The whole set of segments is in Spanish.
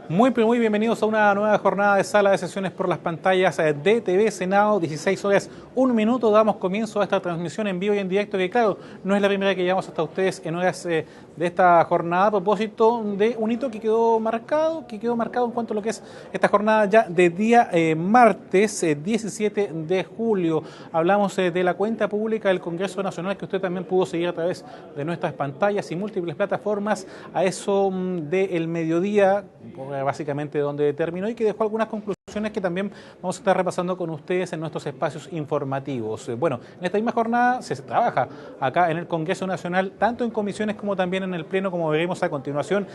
Muy bienvenidos a una nueva jornada de sala de sesiones por las pantallas de TV Senado, 16 horas, 1 minuto. Damos comienzo a esta transmisión en vivo y en directo, que claro, no es la primera que llevamos hasta ustedes en horas de esta jornada a propósito de un hito que quedó marcado en cuanto a lo que es esta jornada ya de día martes 17 de julio. Hablamos de la cuenta pública del Congreso Nacional, que usted también pudo seguir a través de nuestras pantallas y múltiples plataformas a eso del mediodía, básicamente donde terminó, y que dejó algunas conclusiones que también vamos a estar repasando con ustedes en nuestros espacios informativos. Bueno, en esta misma jornada se trabaja acá en el Congreso Nacional, tanto en comisiones como también en el Pleno, como veremos a continuación,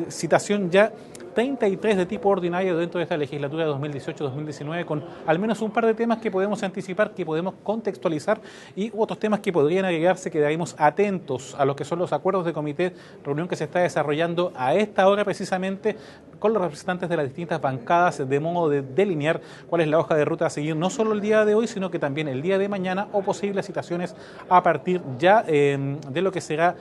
citación ya 33 de tipo ordinario dentro de esta legislatura 2018-2019, con al menos un par de temas que podemos anticipar, que podemos contextualizar, y otros temas que podrían agregarse, que daremos atentos a lo que son los acuerdos de comité, reunión que se está desarrollando a esta hora precisamente con los representantes de las distintas bancadas, de modo de delinear cuál es la hoja de ruta a seguir, no solo el día de hoy, sino que también el día de mañana, o posibles citaciones a partir ya de lo que será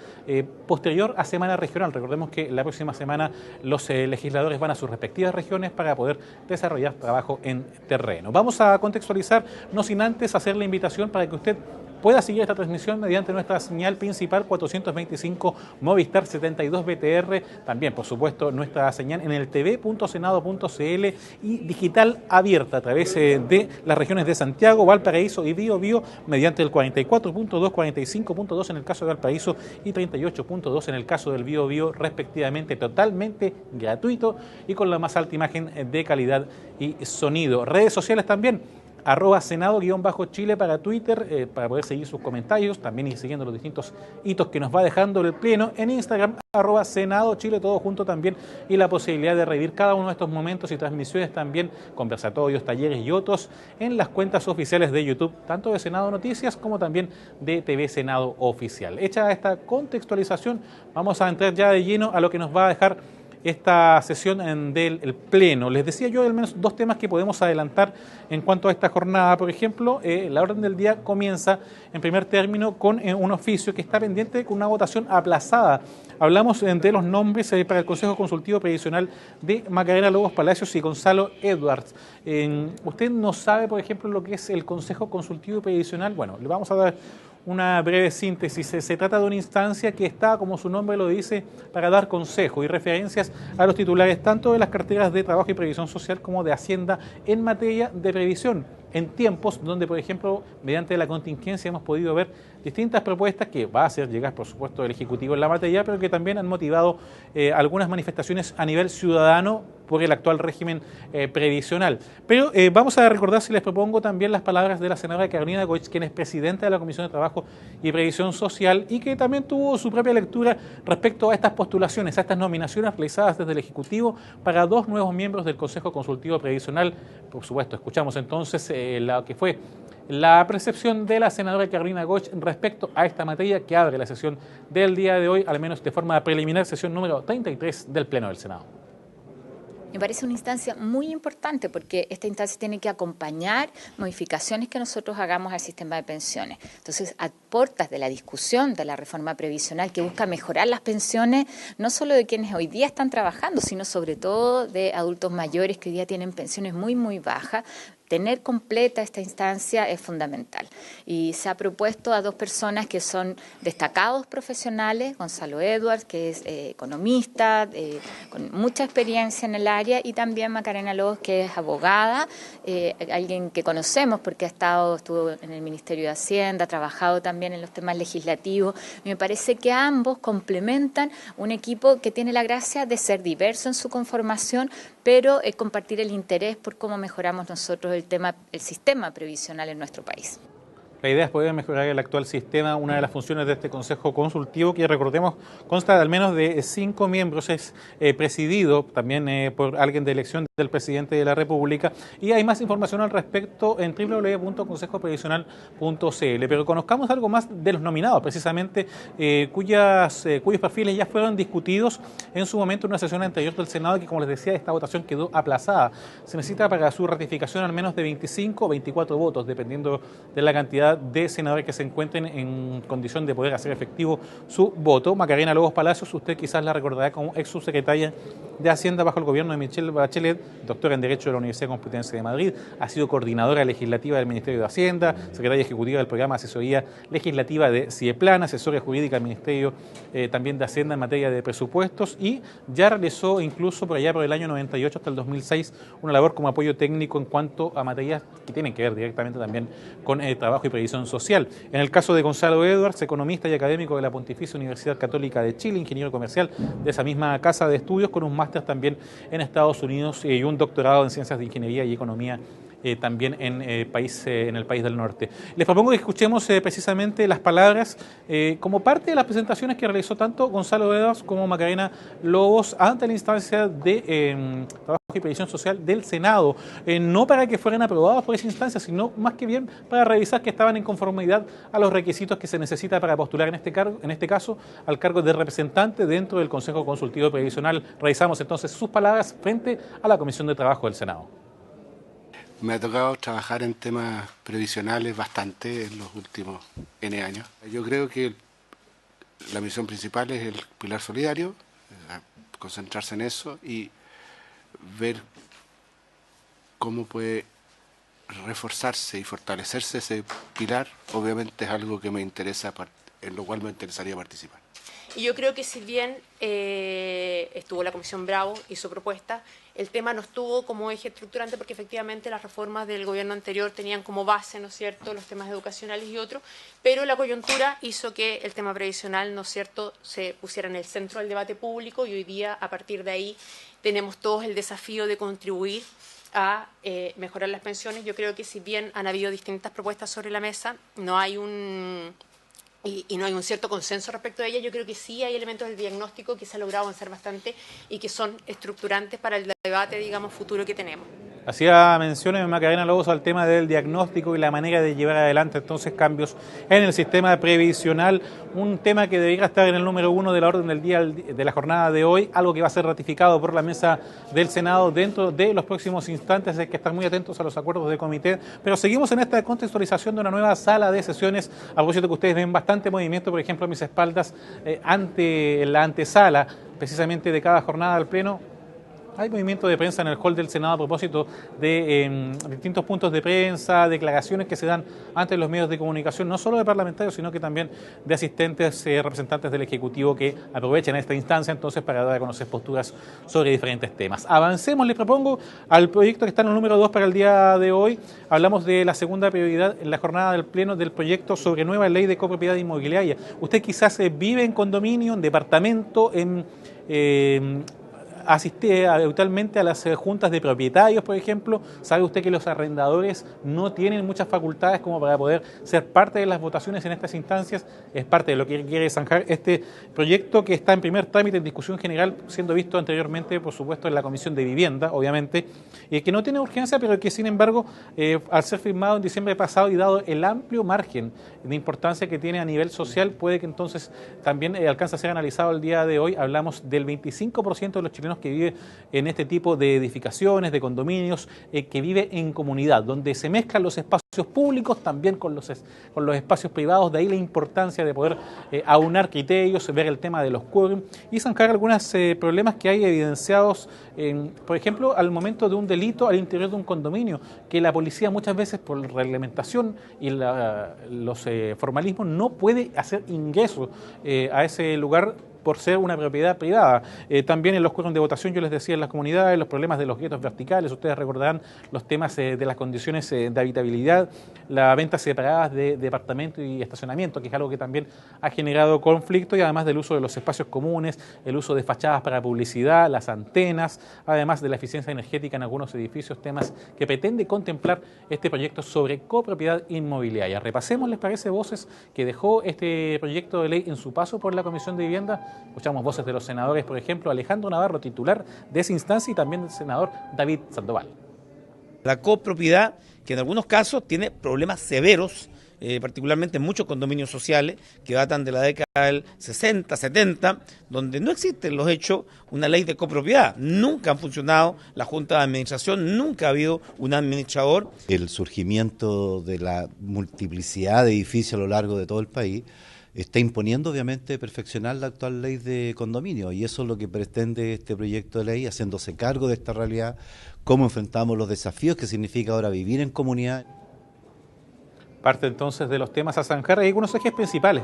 posterior a semana regional. Recordemos que la próxima semana los legisladores van a sus respectivas regiones para poder desarrollar trabajo en terreno. Vamos a contextualizar, no sin antes hacer la invitación para que usted pueda seguir esta transmisión mediante nuestra señal principal 425 Movistar 72 BTR, también por supuesto nuestra señal en el tv.senado.cl y digital abierta a través de las regiones de Santiago, Valparaíso y Biobío mediante el 44.2, 45.2 en el caso de Valparaíso y 38.2 en el caso del Biobío, respectivamente, totalmente gratuito y con la más alta imagen de calidad y sonido. Redes sociales también, @Senado_Chile para Twitter, para poder seguir sus comentarios, también ir siguiendo los distintos hitos que nos va dejando el Pleno. En Instagram, @SenadoChile, todo junto también, y la posibilidad de revivir cada uno de estos momentos y transmisiones también, conversatorios, talleres y otros, en las cuentas oficiales de YouTube, tanto de Senado Noticias como también de TV Senado Oficial. Hecha esta contextualización, vamos a entrar ya de lleno a lo que nos va a dejar esta sesión del Pleno. Les decía yo al menos dos temas que podemos adelantar en cuanto a esta jornada. Por ejemplo, la orden del día comienza en primer término con un oficio que está pendiente con una votación aplazada. Hablamos de los nombres para el Consejo Consultivo Previsional de Macarena Lobos Palacios y Gonzalo Edwards. ¿Usted no sabe, por ejemplo, lo que es el Consejo Consultivo Previsional? Bueno, le vamos a dar una breve síntesis. Se trata de una instancia que está, como su nombre lo dice, para dar consejo y referencias a los titulares tanto de las carteras de Trabajo y Previsión Social como de Hacienda en materia de previsión, en tiempos donde, por ejemplo, mediante la contingencia hemos podido ver distintas propuestas que va a hacer llegar, por supuesto, el Ejecutivo en la materia, pero que también han motivado algunas manifestaciones a nivel ciudadano por el actual régimen previsional. Pero vamos a recordar, si les propongo, también las palabras de la senadora Carolina Goich, quien es presidenta de la Comisión de Trabajo y Previsión Social y que también tuvo su propia lectura respecto a estas postulaciones, a estas nominaciones realizadas desde el Ejecutivo para 2 nuevos miembros del Consejo Consultivo Previsional. Por supuesto, escuchamos entonces lo que fue la percepción de la senadora Carolina Goich respecto a esta materia que abre la sesión del día de hoy, al menos de forma preliminar, sesión número 33 del Pleno del Senado. Me parece una instancia muy importante porque esta instancia tiene que acompañar modificaciones que nosotros hagamos al sistema de pensiones. Entonces, a puertas de la discusión de la reforma previsional que busca mejorar las pensiones, no solo de quienes hoy día están trabajando, sino sobre todo de adultos mayores que hoy día tienen pensiones muy bajas, tener completa esta instancia es fundamental. Y se ha propuesto a 2 personas que son destacados profesionales, Gonzalo Edwards, que es economista, con mucha experiencia en el área, y también Macarena Lobos, que es abogada, alguien que conocemos porque estuvo en el Ministerio de Hacienda, ha trabajado también en los temas legislativos. Y me parece que ambos complementan un equipo que tiene la gracia de ser diverso en su conformación, pero compartir el interés por cómo mejoramos nosotros el sistema previsional en nuestro país. La idea es poder mejorar el actual sistema. Una de las funciones de este Consejo Consultivo, que recordemos consta de al menos de 5 miembros, es presidido también por alguien de elección del presidente de la República, y hay más información al respecto en www.consejoprevisional.cl. Pero conozcamos algo más de los nominados, precisamente cuyos perfiles ya fueron discutidos en su momento en una sesión anterior del Senado, que, como les decía, esta votación quedó aplazada. Se necesita para su ratificación al menos de 25 o 24 votos, dependiendo de la cantidad de senadores que se encuentren en condición de poder hacer efectivo su voto. Macarena Lobos Palacios, usted quizás la recordará como ex subsecretaria de Hacienda bajo el gobierno de Michelle Bachelet, doctora en Derecho de la Universidad Complutense de Madrid, ha sido coordinadora legislativa del Ministerio de Hacienda, secretaria ejecutiva del programa de asesoría legislativa de CIEPLAN, asesora jurídica del Ministerio también de Hacienda en materia de presupuestos, y ya realizó incluso por allá por el año 98 hasta el 2006 una labor como apoyo técnico en cuanto a materias que tienen que ver directamente también con trabajo y previsión social. En el caso de Gonzalo Edwards, economista y académico de la Pontificia Universidad Católica de Chile, ingeniero comercial de esa misma casa de estudios, con un máster también en Estados Unidos y un doctorado en Ciencias de Ingeniería y Economía también en el país del norte. Les propongo que escuchemos precisamente las palabras como parte de las presentaciones que realizó tanto Gonzalo Edwards como Macarena Lobos ante la instancia de Trabajo y Previsión Social del Senado, no para que fueran aprobados por esa instancia, sino más que bien para revisar que estaban en conformidad a los requisitos que se necesita para postular en este caso al cargo de representante dentro del Consejo Consultivo Previsional. Revisamos entonces sus palabras frente a la Comisión de Trabajo del Senado. Me ha tocado trabajar en temas previsionales bastante en los últimos N años. Yo creo que la misión principal es el pilar solidario, concentrarse en eso y ver cómo puede reforzarse y fortalecerse ese pilar. Obviamente es algo que me interesa, en lo cual me interesaría participar. Y yo creo que si bien estuvo la Comisión Bravo y su propuesta, el tema no estuvo como eje estructurante porque efectivamente las reformas del gobierno anterior tenían como base, ¿no es cierto?, los temas educacionales y otros, pero la coyuntura hizo que el tema previsional, ¿no es cierto?, se pusiera en el centro del debate público y hoy día, a partir de ahí, tenemos todos el desafío de contribuir a mejorar las pensiones. Yo creo que si bien han habido distintas propuestas sobre la mesa, no hay un cierto consenso respecto de ella. Yo creo que sí hay elementos del diagnóstico que se ha logrado avanzar bastante y que son estructurantes para el debate, digamos, futuro que tenemos. Hacía mención en Macarena Lobos al tema del diagnóstico y la manera de llevar adelante entonces cambios en el sistema previsional, un tema que debería estar en el número 1 de la orden del día de la jornada de hoy, algo que va a ser ratificado por la mesa del Senado dentro de los próximos instantes. Hay que estar muy atentos a los acuerdos de comité, pero seguimos en esta contextualización de una nueva sala de sesiones, a propósito que ustedes ven bastante movimiento, por ejemplo, a mis espaldas, ante la antesala precisamente de cada jornada del Pleno. Hay movimiento de prensa en el hall del Senado a propósito de distintos puntos de prensa, declaraciones que se dan ante los medios de comunicación, no solo de parlamentarios, sino que también de asistentes, representantes del Ejecutivo que aprovechan esta instancia entonces para dar a conocer posturas sobre diferentes temas. Avancemos, les propongo, al proyecto que está en el número 2 para el día de hoy. Hablamos de la segunda prioridad en la jornada del Pleno del proyecto sobre nueva ley de copropiedad inmobiliaria. Usted quizás vive en condominio, en departamento, asiste habitualmente a las juntas de propietarios, por ejemplo. Sabe usted que los arrendadores no tienen muchas facultades como para poder ser parte de las votaciones en estas instancias. Es parte de lo que quiere zanjar este proyecto, que está en primer trámite en discusión general, siendo visto anteriormente, por supuesto, en la Comisión de Vivienda, obviamente, que no tiene urgencia, pero que sin embargo, al ser firmado en diciembre pasado y dado el amplio margen de importancia que tiene a nivel social, puede que entonces también alcance a ser analizado el día de hoy. Hablamos del 25% de los chilenos que vive en este tipo de edificaciones, de condominios, que vive en comunidad, donde se mezclan los espacios públicos también con los espacios privados. De ahí la importancia de poder aunar criterios, ver el tema de los quórum y zanjar algunos problemas que hay evidenciados, por ejemplo, al momento de un delito al interior de un condominio, que la policía muchas veces por reglamentación y los formalismos no puede hacer ingreso a ese lugar por ser una propiedad privada. También en los quórums de votación, yo les decía, en las comunidades, los problemas de los guetos verticales, ustedes recordarán los temas de las condiciones de habitabilidad, la venta separada de departamento y estacionamiento, que es algo que también ha generado conflicto, y además del uso de los espacios comunes, el uso de fachadas para publicidad, las antenas, además de la eficiencia energética en algunos edificios, temas que pretende contemplar este proyecto sobre copropiedad inmobiliaria. Repasemos, ¿les parece, voces que dejó este proyecto de ley en su paso por la Comisión de Vivienda? Escuchamos voces de los senadores, por ejemplo, Alejandro Navarro, titular de esa instancia, y también del senador David Sandoval. La copropiedad, que en algunos casos tiene problemas severos, particularmente en muchos condominios sociales que datan de la década del 60, 70, donde no existen los hechos una ley de copropiedad. Nunca han funcionado la Junta de Administración, nunca ha habido un administrador. El surgimiento de la multiplicidad de edificios a lo largo de todo el país está imponiendo obviamente perfeccionar la actual ley de condominio, y eso es lo que pretende este proyecto de ley, haciéndose cargo de esta realidad, cómo enfrentamos los desafíos que significa ahora vivir en comunidad. Parte entonces de los temas a zanjar. Hay algunos ejes principales,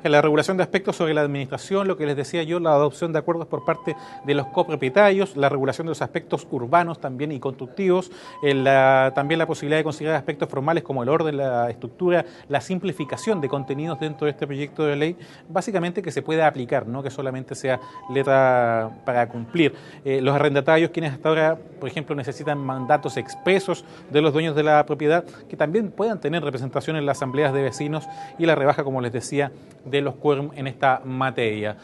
en la regulación de aspectos sobre la administración, lo que les decía yo, la adopción de acuerdos por parte de los copropietarios, la regulación de los aspectos urbanos también y constructivos, también la posibilidad de considerar aspectos formales como el orden, la estructura, la simplificación de contenidos dentro de este proyecto de ley, básicamente que se pueda aplicar, no que solamente sea letra para cumplir. Los arrendatarios, quienes hasta ahora, por ejemplo, necesitan mandatos expresos de los dueños de la propiedad, que también puedan tener representación en las asambleas de vecinos, y la rebaja, como les decía, de los quórum en esta materia.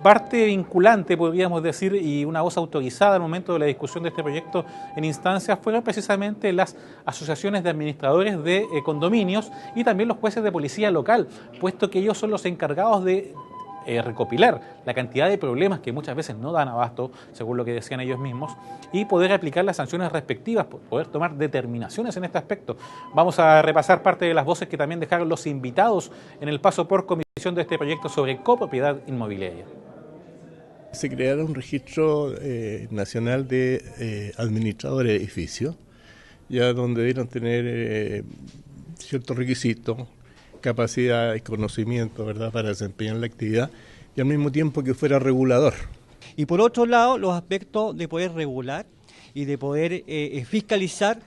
Parte vinculante, podríamos decir, y una voz autorizada al momento de la discusión de este proyecto en instancias fueron precisamente las asociaciones de administradores de condominios y también los jueces de policía local, puesto que ellos son los encargados de recopilar la cantidad de problemas que muchas veces no dan abasto, según lo que decían ellos mismos, y poder aplicar las sanciones respectivas, poder tomar determinaciones en este aspecto. Vamos a repasar parte de las voces que también dejaron los invitados en el paso por comisión de este proyecto sobre copropiedad inmobiliaria. Se creará un registro nacional de administradores de edificios, ya donde debieran tener ciertos requisitos, capacidad y conocimiento, ¿verdad?, para desempeñar la actividad, y al mismo tiempo que fuera regulador. Y por otro lado, los aspectos de poder regular y de poder fiscalizar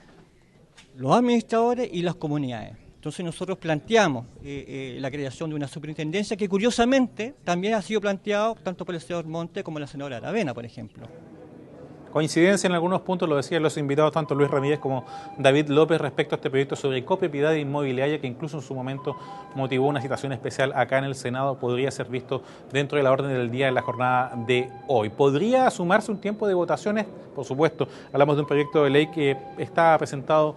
los administradores y las comunidades. Entonces nosotros planteamos la creación de una superintendencia que curiosamente también ha sido planteado tanto por el señor Monte como la senadora Aravena, por ejemplo. Coincidencia en algunos puntos, lo decían los invitados, tanto Luis Ramírez como David López, respecto a este proyecto sobre copropiedad inmobiliaria, que incluso en su momento motivó una citación especial acá en el Senado. Podría ser visto dentro de la orden del día en la jornada de hoy. ¿Podría sumarse un tiempo de votaciones? Por supuesto, hablamos de un proyecto de ley que está presentado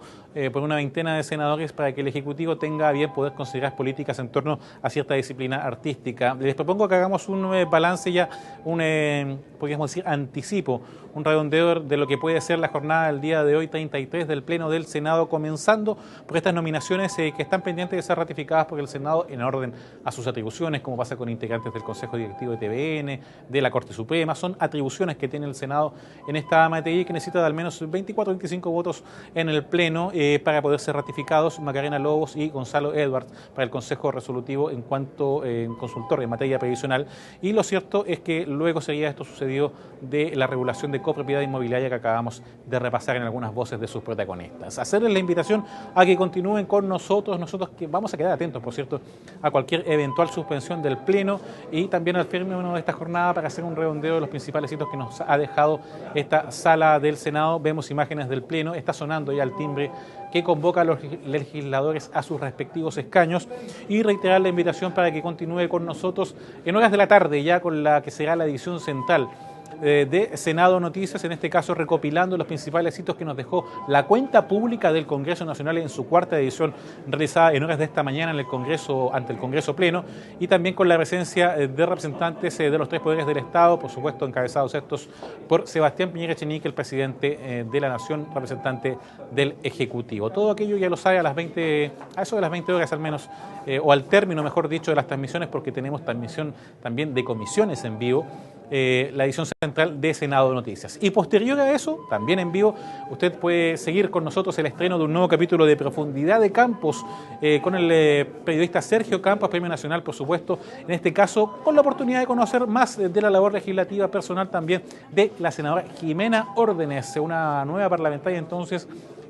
por una veintena de senadores para que el Ejecutivo tenga a bien poder considerar políticas en torno a cierta disciplina artística. Les propongo que hagamos un balance ya, podríamos decir, anticipo, un redondeo de lo que puede ser la jornada del día de hoy, 33 del Pleno del Senado, comenzando por estas nominaciones que están pendientes de ser ratificadas por el Senado en orden a sus atribuciones, como pasa con integrantes del Consejo Directivo de TVN, de la Corte Suprema. Son atribuciones que tiene el Senado en esta materia y que necesita de al menos 24-25 votos en el Pleno para poder ser ratificados. Macarena Lobos y Gonzalo Edwards para el Consejo Resolutivo en cuanto consultor en materia previsional. Y lo cierto es que luego sería esto sucedido de la regulación de copropiedad inmobiliaria que acabamos de repasar en algunas voces de sus protagonistas. Hacerles la invitación a que continúen con nosotros que vamos a quedar atentos, por cierto, a cualquier eventual suspensión del Pleno y también al término de esta jornada para hacer un redondeo de los principales hitos que nos ha dejado esta sala del Senado. Vemos imágenes del Pleno, está sonando ya el timbre que convoca a los legisladores a sus respectivos escaños, y reiterar la invitación para que continúe con nosotros en horas de la tarde, ya con la que será la edición central de Senado Noticias, en este caso recopilando los principales hitos que nos dejó la cuenta pública del Congreso Nacional en su cuarta edición, realizada en horas de esta mañana en el Congreso, ante el Congreso Pleno, y también con la presencia de representantes de los tres poderes del Estado, por supuesto encabezados estos por Sebastián Piñera Echenique, el presidente de la Nación, representante del Ejecutivo. Todo aquello ya lo sabe a eso de las 20 horas al menos, o al término, mejor dicho, de las transmisiones, porque tenemos transmisión también de comisiones en vivo, la edición central de Senado Noticias. Y posterior a eso, también en vivo, usted puede seguir con nosotros el estreno de un nuevo capítulo de Profundidad de Campos con el periodista Sergio Campos, Premio Nacional, por supuesto, en este caso con la oportunidad de conocer más de la labor legislativa personal también de la senadora Jimena Órdenes, una nueva parlamentaria entonces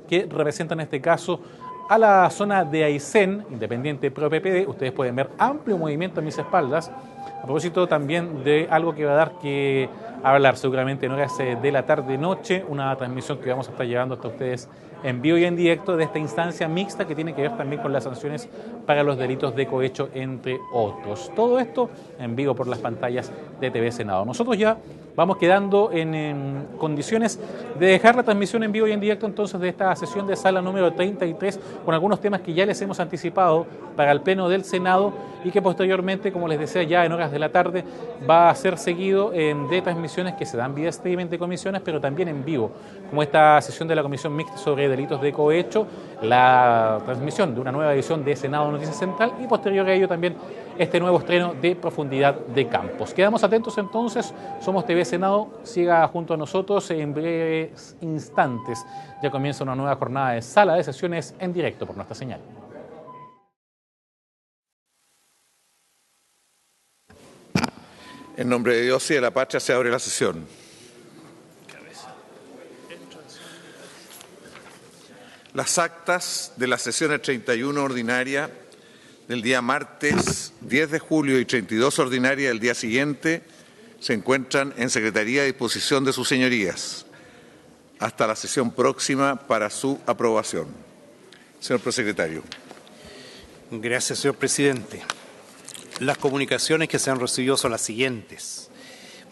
que representa en este caso a la zona de Aysén, independiente pro PPD. Ustedes pueden ver amplio movimiento a mis espaldas, a propósito también de algo que va a dar que hablar seguramente en horas de la tarde-noche, una transmisión que vamos a estar llevando hasta ustedes en vivo y en directo de esta instancia mixta que tiene que ver también con las sanciones para los delitos de cohecho, entre otros. Todo esto en vivo por las pantallas de TV Senado. Nosotros ya vamos quedando en condiciones de dejar la transmisión en vivo y en directo entonces de esta sesión de sala número 33 con algunos temas que ya les hemos anticipado para el Pleno del Senado y que posteriormente, como les decía, ya en horas de la tarde va a ser seguido de transmisiones que se dan vía streaming de comisiones, pero también en vivo, como esta sesión de la Comisión Mixta sobre delitos de cohecho, la transmisión de una nueva edición de Senado Noticias Central y posterior a ello también este nuevo estreno de Profundidad de Campos. Quedamos atentos entonces, somos TV Senado, siga junto a nosotros en breves instantes. Ya comienza una nueva jornada de sala de sesiones en directo por nuestra señal. En nombre de Dios y de la patria se abre la sesión. Las actas de las sesiones 31 ordinaria del día martes 10 de julio y 32 ordinaria del día siguiente se encuentran en Secretaría a disposición de sus señorías hasta la sesión próxima para su aprobación. Señor Prosecretario. Gracias, señor presidente. Las comunicaciones que se han recibido son las siguientes.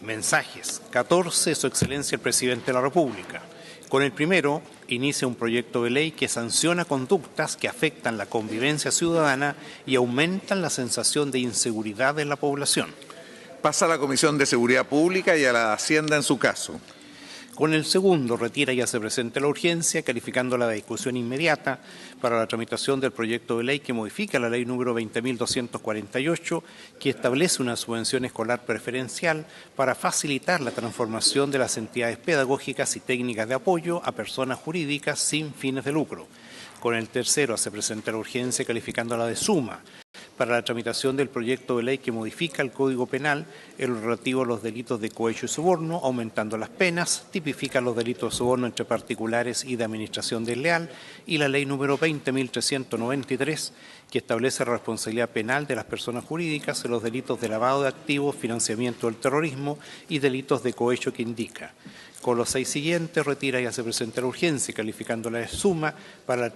Mensajes. 14, Su Excelencia el Presidente de la República. Con el primero, inicia un proyecto de ley que sanciona conductas que afectan la convivencia ciudadana y aumentan la sensación de inseguridad en la población. Pasa a la Comisión de Seguridad Pública y a la Hacienda en su caso. Con el segundo, retira y hace presente la urgencia, calificando la discusión inmediata para la tramitación del proyecto de ley que modifica la ley número 20.248, que establece una subvención escolar preferencial para facilitar la transformación de las entidades pedagógicas y técnicas de apoyo a personas jurídicas sin fines de lucro. Con el tercero, hace presente la urgencia, calificándola de suma para la tramitación del proyecto de ley que modifica el Código Penal en lo relativo a los delitos de cohecho y soborno, aumentando las penas, tipifica los delitos de soborno entre particulares y de administración desleal, y la ley número 20.393, que establece la responsabilidad penal de las personas jurídicas en los delitos de lavado de activos, financiamiento del terrorismo y delitos de cohecho que indica. Con los 6 siguientes, retira y hace presente la urgencia, calificándola de suma para la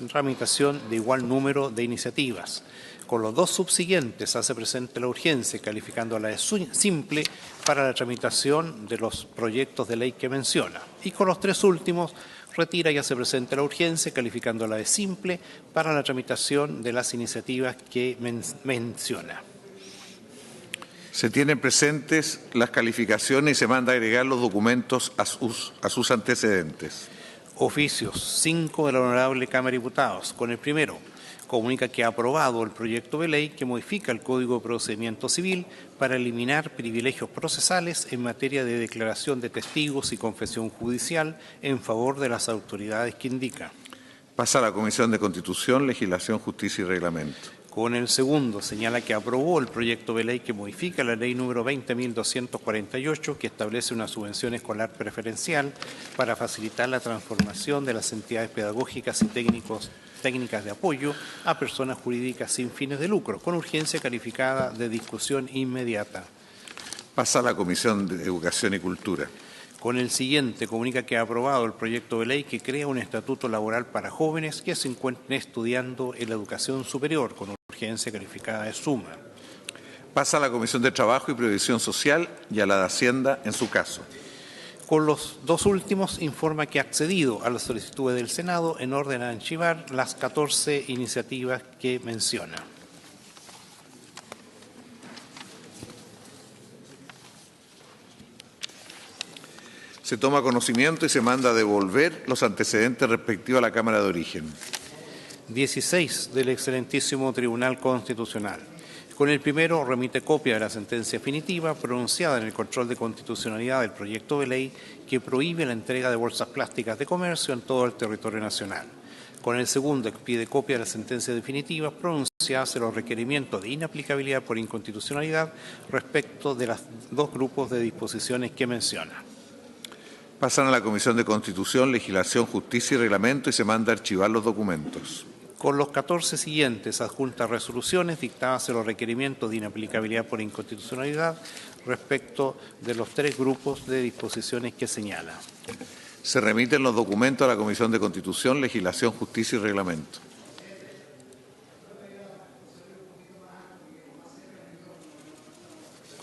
tramitación de igual número de iniciativas. Con los 2 subsiguientes, hace presente la urgencia, calificándola de simple para la tramitación de los proyectos de ley que menciona. Y con los 3 últimos, retira y hace presente la urgencia, calificándola de simple para la tramitación de las iniciativas que menciona. Se tienen presentes las calificaciones y se manda a agregar los documentos a sus antecedentes. Oficios 5 de la Honorable Cámara de Diputados. Con el primero, comunica que ha aprobado el proyecto de ley que modifica el Código de Procedimiento Civil para eliminar privilegios procesales en materia de declaración de testigos y confesión judicial en favor de las autoridades que indica. Pasa a la Comisión de Constitución, Legislación, Justicia y Reglamento. Con el segundo, señala que aprobó el proyecto de ley que modifica la ley número 20.248, que establece una subvención escolar preferencial para facilitar la transformación de las entidades pedagógicas y técnicas de apoyo a personas jurídicas sin fines de lucro, con urgencia calificada de discusión inmediata. Pasa a la Comisión de Educación y Cultura. Con el siguiente, comunica que ha aprobado el proyecto de ley que crea un estatuto laboral para jóvenes que se encuentren estudiando en la educación superior, con urgencia calificada de suma. Pasa a la Comisión de Trabajo y Previsión Social y a la de Hacienda en su caso. Con los 2 últimos, informa que ha accedido a las solicitudes del Senado en orden a archivar las 14 iniciativas que menciona. Se toma conocimiento y se manda a devolver los antecedentes respectivos a la Cámara de Origen. 16 del excelentísimo Tribunal Constitucional. Con el primero, remite copia de la sentencia definitiva pronunciada en el control de constitucionalidad del proyecto de ley que prohíbe la entrega de bolsas plásticas de comercio en todo el territorio nacional. Con el segundo, pide copia de la sentencia definitiva pronunciada en los requerimientos de inaplicabilidad por inconstitucionalidad respecto de los 2 grupos de disposiciones que menciona. Pasan a la Comisión de Constitución, Legislación, Justicia y Reglamento y se manda a archivar los documentos. con los 14 siguientes adjuntas resoluciones dictadas en los requerimientos de inaplicabilidad por inconstitucionalidad respecto de los 3 grupos de disposiciones que señala. Se remiten los documentos a la Comisión de Constitución, Legislación, Justicia y Reglamento.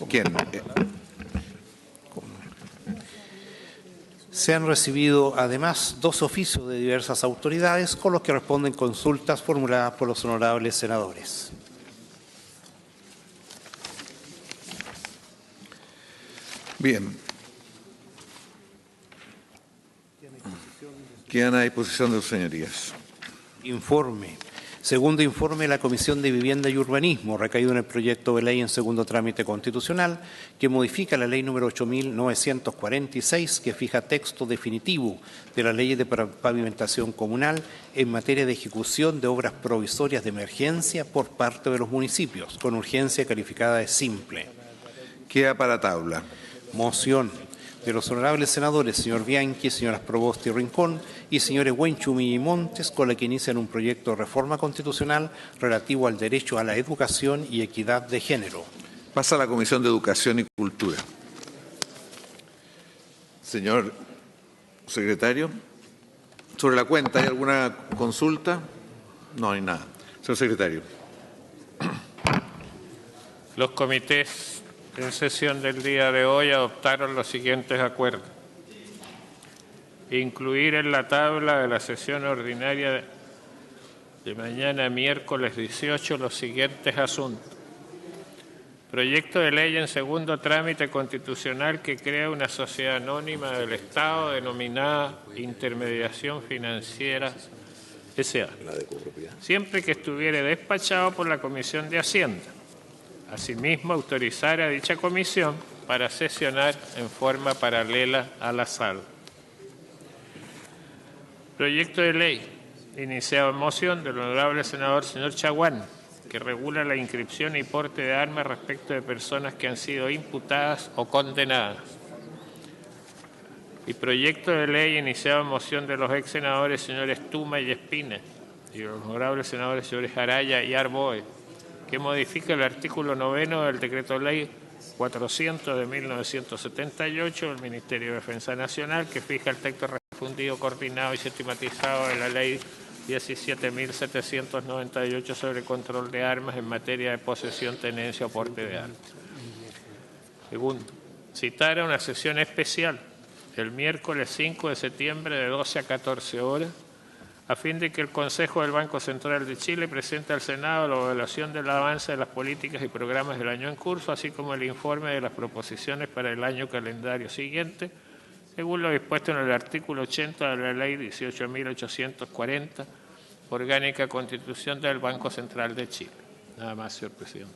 ¿Quién? Se han recibido además 2 oficios de diversas autoridades con los que responden consultas formuladas por los honorables senadores. Bien. Quedan a disposición de sus señorías. Informe. Segundo informe de la Comisión de Vivienda y Urbanismo, recaído en el proyecto de ley en segundo trámite constitucional, que modifica la ley número 8.946, que fija texto definitivo de la ley de pavimentación comunal en materia de ejecución de obras provisorias de emergencia por parte de los municipios, con urgencia calificada de simple. Queda para tabla. Moción de los honorables senadores señor Bianchi, señoras Proboste y Rincón y señores Wenchumi y Montes, con la que inician un proyecto de reforma constitucional relativo al derecho a la educación y equidad de género. Pasa a la Comisión de Educación y Cultura. Señor secretario, sobre la cuenta, ¿hay alguna consulta? No hay nada. Señor secretario. Los comités en sesión del día de hoy adoptaron los siguientes acuerdos. Incluir en la tabla de la sesión ordinaria de mañana miércoles 18 los siguientes asuntos. Proyecto de ley en segundo trámite constitucional que crea una sociedad anónima del Estado denominada Intermediación Financiera S.A., siempre que estuviere despachado por la Comisión de Hacienda. Asimismo, autorizar a dicha comisión para sesionar en forma paralela a la sala. Proyecto de ley iniciado en moción del honorable senador señor Chaguán, que regula la inscripción y porte de armas respecto de personas que han sido imputadas o condenadas. Y proyecto de ley iniciado en moción de los ex senadores señores Tuma y Espina y los honorables senadores señores Araya y Arboe, que modifica el artículo 9 del Decreto Ley 400 de 1978 del Ministerio de Defensa Nacional, que fija el texto refundido, coordinado y sistematizado de la Ley 17.798 sobre control de armas en materia de posesión, tenencia o porte de armas. Segundo, citar a una sesión especial el miércoles 5 de septiembre de 12 a 14 horas, a fin de que el Consejo del Banco Central de Chile presente al Senado la evaluación del avance de las políticas y programas del año en curso, así como el informe de las proposiciones para el año calendario siguiente, según lo dispuesto en el artículo 80 de la Ley 18.840, Orgánica Constitución del Banco Central de Chile. Nada más, señor presidente.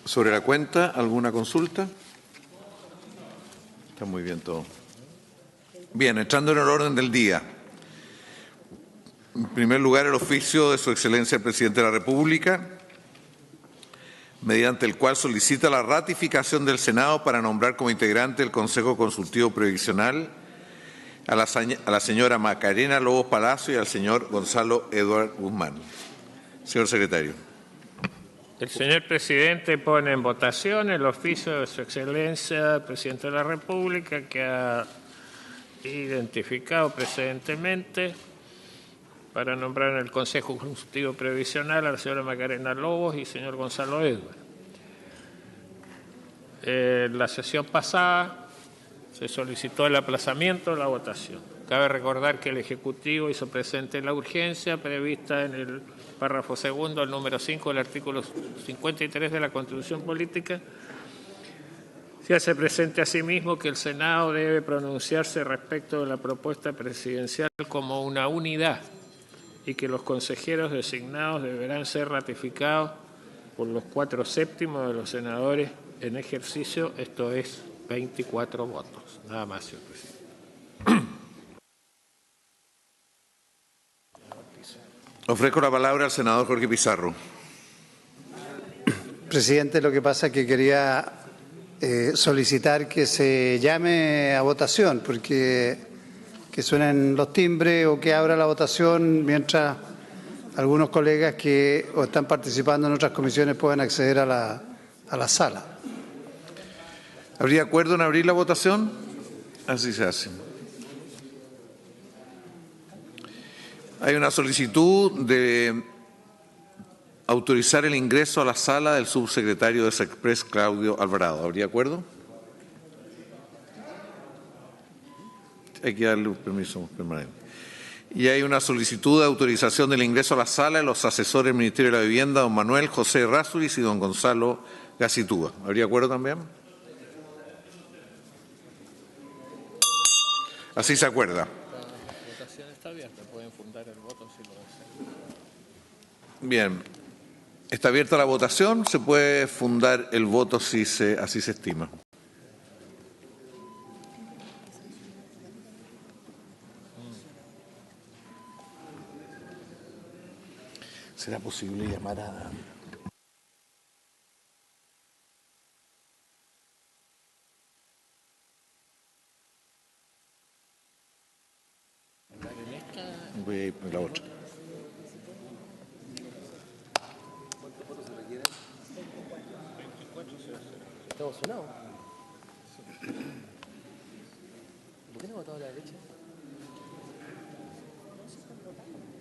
Sobre la cuenta, ¿alguna consulta? Está muy bien todo. Bien, entrando en el orden del día. En primer lugar, el oficio de Su Excelencia el Presidente de la República, mediante el cual solicita la ratificación del Senado para nombrar como integrante del Consejo Consultivo Previsional a la señora Macarena Lobos Palacio y al señor Gonzalo Eduardo Guzmán. Señor secretario. El señor presidente pone en votación el oficio de Su Excelencia el Presidente de la República, que ha identificado precedentemente para nombrar en el Consejo Consultivo Previsional a la señora Macarena Lobos y señor Gonzalo Edwards. En la sesión pasada se solicitó el aplazamiento de la votación. Cabe recordar que el Ejecutivo hizo presente la urgencia prevista en el párrafo segundo, el número 5 del artículo 53 de la Constitución Política. Se hace presente asimismo que el Senado debe pronunciarse respecto de la propuesta presidencial como una unidad y que los consejeros designados deberán ser ratificados por los 4/7 de los senadores en ejercicio, esto es 24 votos. Nada más, señor presidente. Ofrezco la palabra al senador Jorge Pizarro. Presidente, lo que pasa es que quería solicitar que se llame a votación, porque que suenen los timbres o que abra la votación mientras algunos colegas que o están participando en otras comisiones puedan acceder a la sala. ¿Habría acuerdo en abrir la votación? Así se hace. Hay una solicitud de autorizar el ingreso a la sala del subsecretario de SECPRES, Claudio Alvarado. ¿Habría acuerdo? Hay que darle un permiso permanente. Y hay una solicitud de autorización del ingreso a la sala de los asesores del Ministerio de la Vivienda, don Manuel José Rázuriz y don Gonzalo Gacitúa. ¿Habría acuerdo también? Así se acuerda. La votación está abierta, pueden fundar el voto si lo desean. Bien. Está abierta la votación, se puede fundar el voto si así se estima. ¿Será posible llamar a... Voy a ir por la otra. ¿Estamos sonados? ¿Por qué no ha votado a la derecha?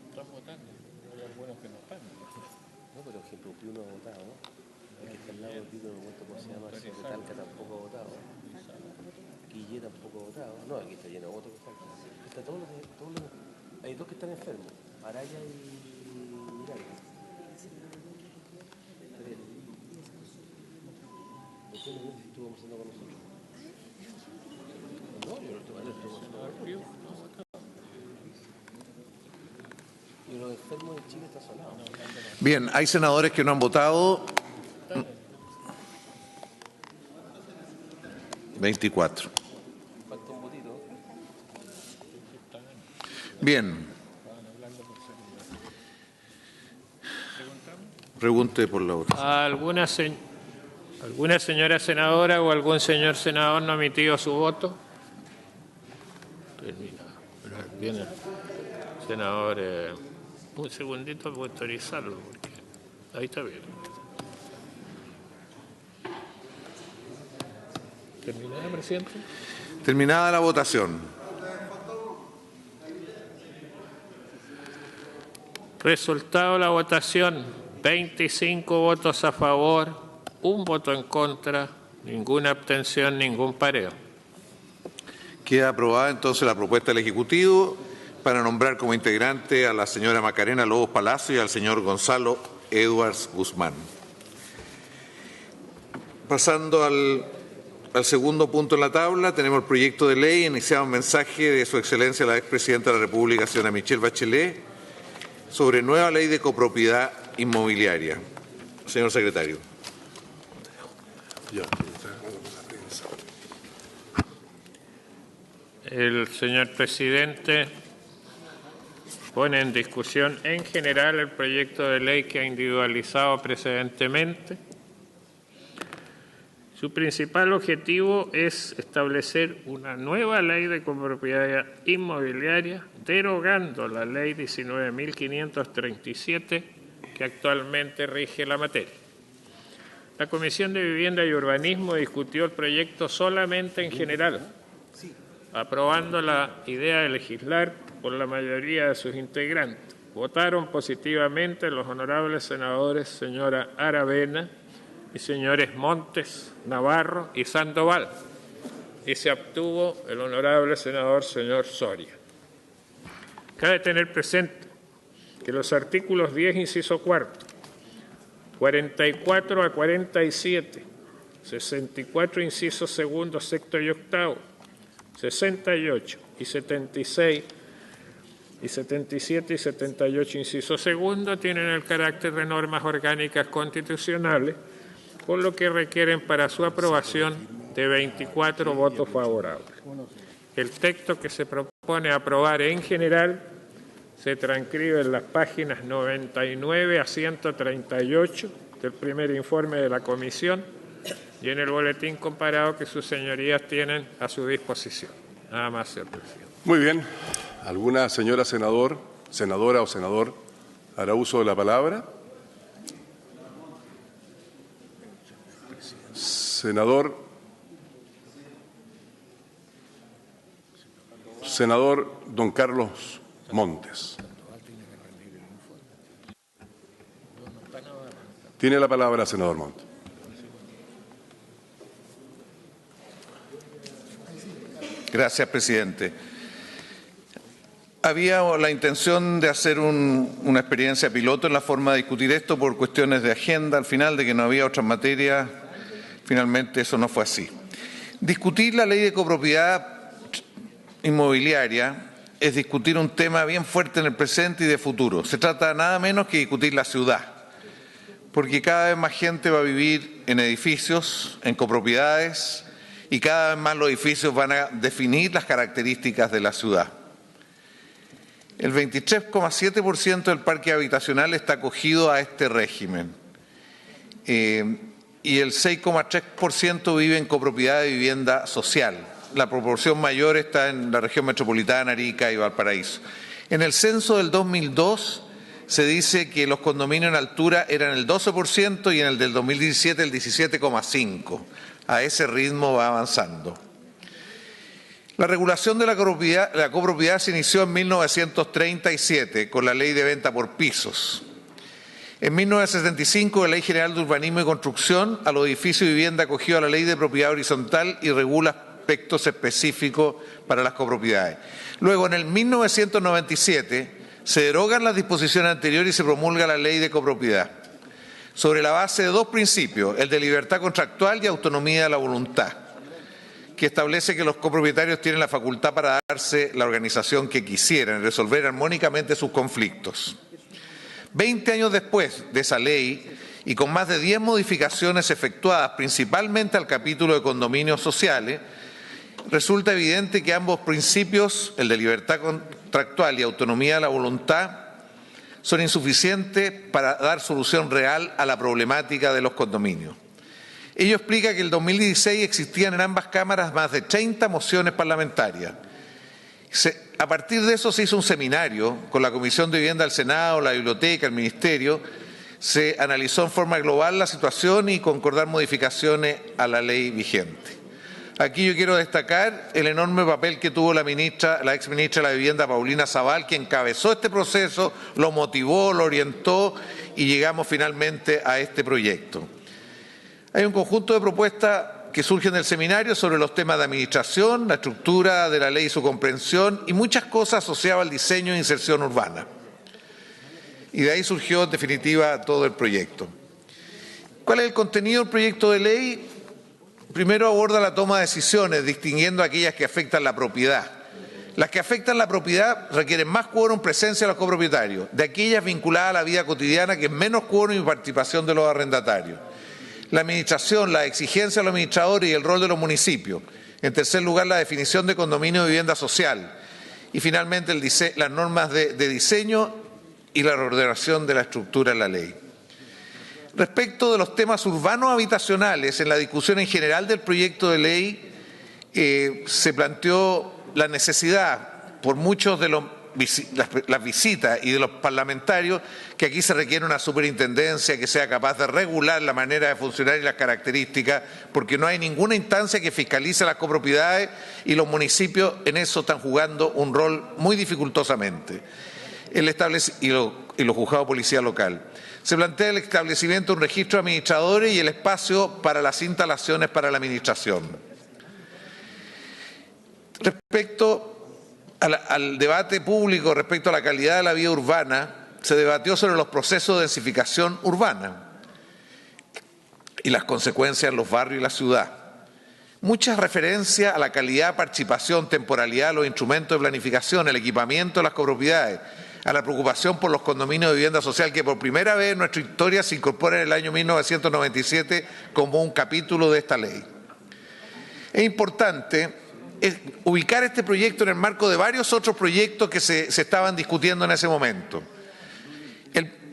Están votando, hay algunos que no están. No, pero ejemplo, que uno ha votado, ¿no? El que está al lado del título, ¿cómo se llama? El Talca tampoco ha votado. Guille tampoco ha votado. No, aquí está lleno de votos que faltan. Está todos los, hay dos que están enfermos, Araya y Miranda. Después no sé si estuvo conversando con nosotros. No, yo no estuve conversando. Y los enfermos de Chile está sonado. Bien, hay senadores que no han votado. 24. Falta un votito. Bien. Pregunte por la otra. ¿Alguna señora senadora o algún señor senador no ha emitido su voto? Terminado. Viene el senador. Un segundito para autorizarlo, porque ahí está bien. ¿Terminada, presidente? Terminada la votación. Resultado de la votación: 25 votos a favor, 1 voto en contra, ninguna abstención, ningún pareo. Queda aprobada entonces la propuesta del Ejecutivo para nombrar como integrante a la señora Macarena Lobos Palacio y al señor Gonzalo Edwards Guzmán. Pasando al segundo punto en la tabla, tenemos el proyecto de ley. Iniciamos un mensaje de Su Excelencia la expresidenta de la República, señora Michelle Bachelet, sobre nueva ley de copropiedad inmobiliaria. Señor secretario. El señor presidente pone en discusión en general el proyecto de ley que ha individualizado precedentemente. Su principal objetivo es establecer una nueva ley de copropiedad inmobiliaria, derogando la ley 19.537 que actualmente rige la materia. La Comisión de Vivienda y Urbanismo discutió el proyecto solamente en general, aprobando la idea de legislar por la mayoría de sus integrantes. Votaron positivamente los honorables senadores señora Aravena y señores Montes, Navarro y Sandoval, y se abstuvo el honorable senador señor Soria. Cabe tener presente que los artículos 10, inciso cuarto, 44 a 47, 64, inciso segundo, sexto y octavo, 68 y 76 y 77 y 78, inciso segundo, tienen el carácter de normas orgánicas constitucionales, por lo que requieren para su aprobación de 24 votos favorables. El texto que se propone aprobar en general se transcribe en las páginas 99 a 138 del primer informe de la Comisión y en el boletín comparado que sus señorías tienen a su disposición. Nada más, señor presidente. Muy bien. ¿Alguna señora senadora o senador hará uso de la palabra? Senador don Carlos Montes. Tiene la palabra, senador Montes. Gracias, presidente. Había la intención de hacer una experiencia piloto en la forma de discutir esto por cuestiones de agenda, al final, de que no había otras materias. Finalmente eso no fue así. Discutir la ley de copropiedad inmobiliaria es discutir un tema bien fuerte en el presente y de futuro. Se trata nada menos que discutir la ciudad, porque cada vez más gente va a vivir en edificios, en copropiedades, y cada vez más los edificios van a definir las características de la ciudad. El 23,7% del parque habitacional está acogido a este régimen y el 6,3% vive en copropiedad de vivienda social. La proporción mayor está en la región metropolitana, Arica y Valparaíso. En el censo del 2002 se dice que los condominios en altura eran el 12% y en el del 2017 el 17,5%. A ese ritmo va avanzando. La regulación de la copropiedad se inició en 1937 con la Ley de Venta por Pisos. En 1975, la Ley General de Urbanismo y Construcción a los edificios y vivienda acogió a la Ley de Propiedad Horizontal y regula aspectos específicos para las copropiedades. Luego, en el 1997, se derogan las disposiciones anteriores y se promulga la Ley de Copropiedad, sobre la base de dos principios, el de libertad contractual y autonomía de la voluntad, que establece que los copropietarios tienen la facultad para darse la organización que quisieran y resolver armónicamente sus conflictos. 20 años después de esa ley y con más de 10 modificaciones efectuadas principalmente al capítulo de condominios sociales, resulta evidente que ambos principios, el de libertad contractual y autonomía de la voluntad, son insuficientes para dar solución real a la problemática de los condominios. Ello explica que en el 2016 existían en ambas cámaras más de 30 mociones parlamentarias. A partir de eso se hizo un seminario con la Comisión de Vivienda del Senado, la Biblioteca, el Ministerio. Se analizó en forma global la situación y concordar modificaciones a la ley vigente. Aquí yo quiero destacar el enorme papel que tuvo la exministra de la Vivienda, Paulina Zabal, que encabezó este proceso, lo motivó, lo orientó y llegamos finalmente a este proyecto. Hay un conjunto de propuestas que surgen del seminario sobre los temas de administración, la estructura de la ley y su comprensión y muchas cosas asociadas al diseño e inserción urbana. Y de ahí surgió en definitiva todo el proyecto. ¿Cuál es el contenido del proyecto de ley? Primero aborda la toma de decisiones, distinguiendo aquellas que afectan la propiedad. Las que afectan la propiedad requieren más quórum, presencia de los copropietarios, de aquellas vinculadas a la vida cotidiana, que es menos quórum y participación de los arrendatarios. La administración, la exigencia de los administradores y el rol de los municipios. En tercer lugar, la definición de condominio de vivienda social. Y finalmente, las normas de diseño y la reordenación de la estructura en la ley. Respecto de los temas urbanos habitacionales, en la discusión en general del proyecto de ley se planteó la necesidad por muchos de las visitas y de los parlamentarios que aquí se requiere una superintendencia que sea capaz de regular la manera de funcionar y las características, porque no hay ninguna instancia que fiscalice las copropiedades y los municipios en eso están jugando un rol muy dificultosamente. Y los juzgados de policía local. Se plantea el establecimiento de un registro de administradores y el espacio para las instalaciones para la administración. Respecto al debate público, respecto a la calidad de la vida urbana, se debatió sobre los procesos de densificación urbana y las consecuencias en los barrios y la ciudad. Muchas referencias a la calidad, participación, temporalidad, los instrumentos de planificación, el equipamiento de las copropiedades, a la preocupación por los condominios de vivienda social, que por primera vez en nuestra historia se incorpora en el año 1997 como un capítulo de esta ley. Es importante ubicar este proyecto en el marco de varios otros proyectos que se estaban discutiendo en ese momento.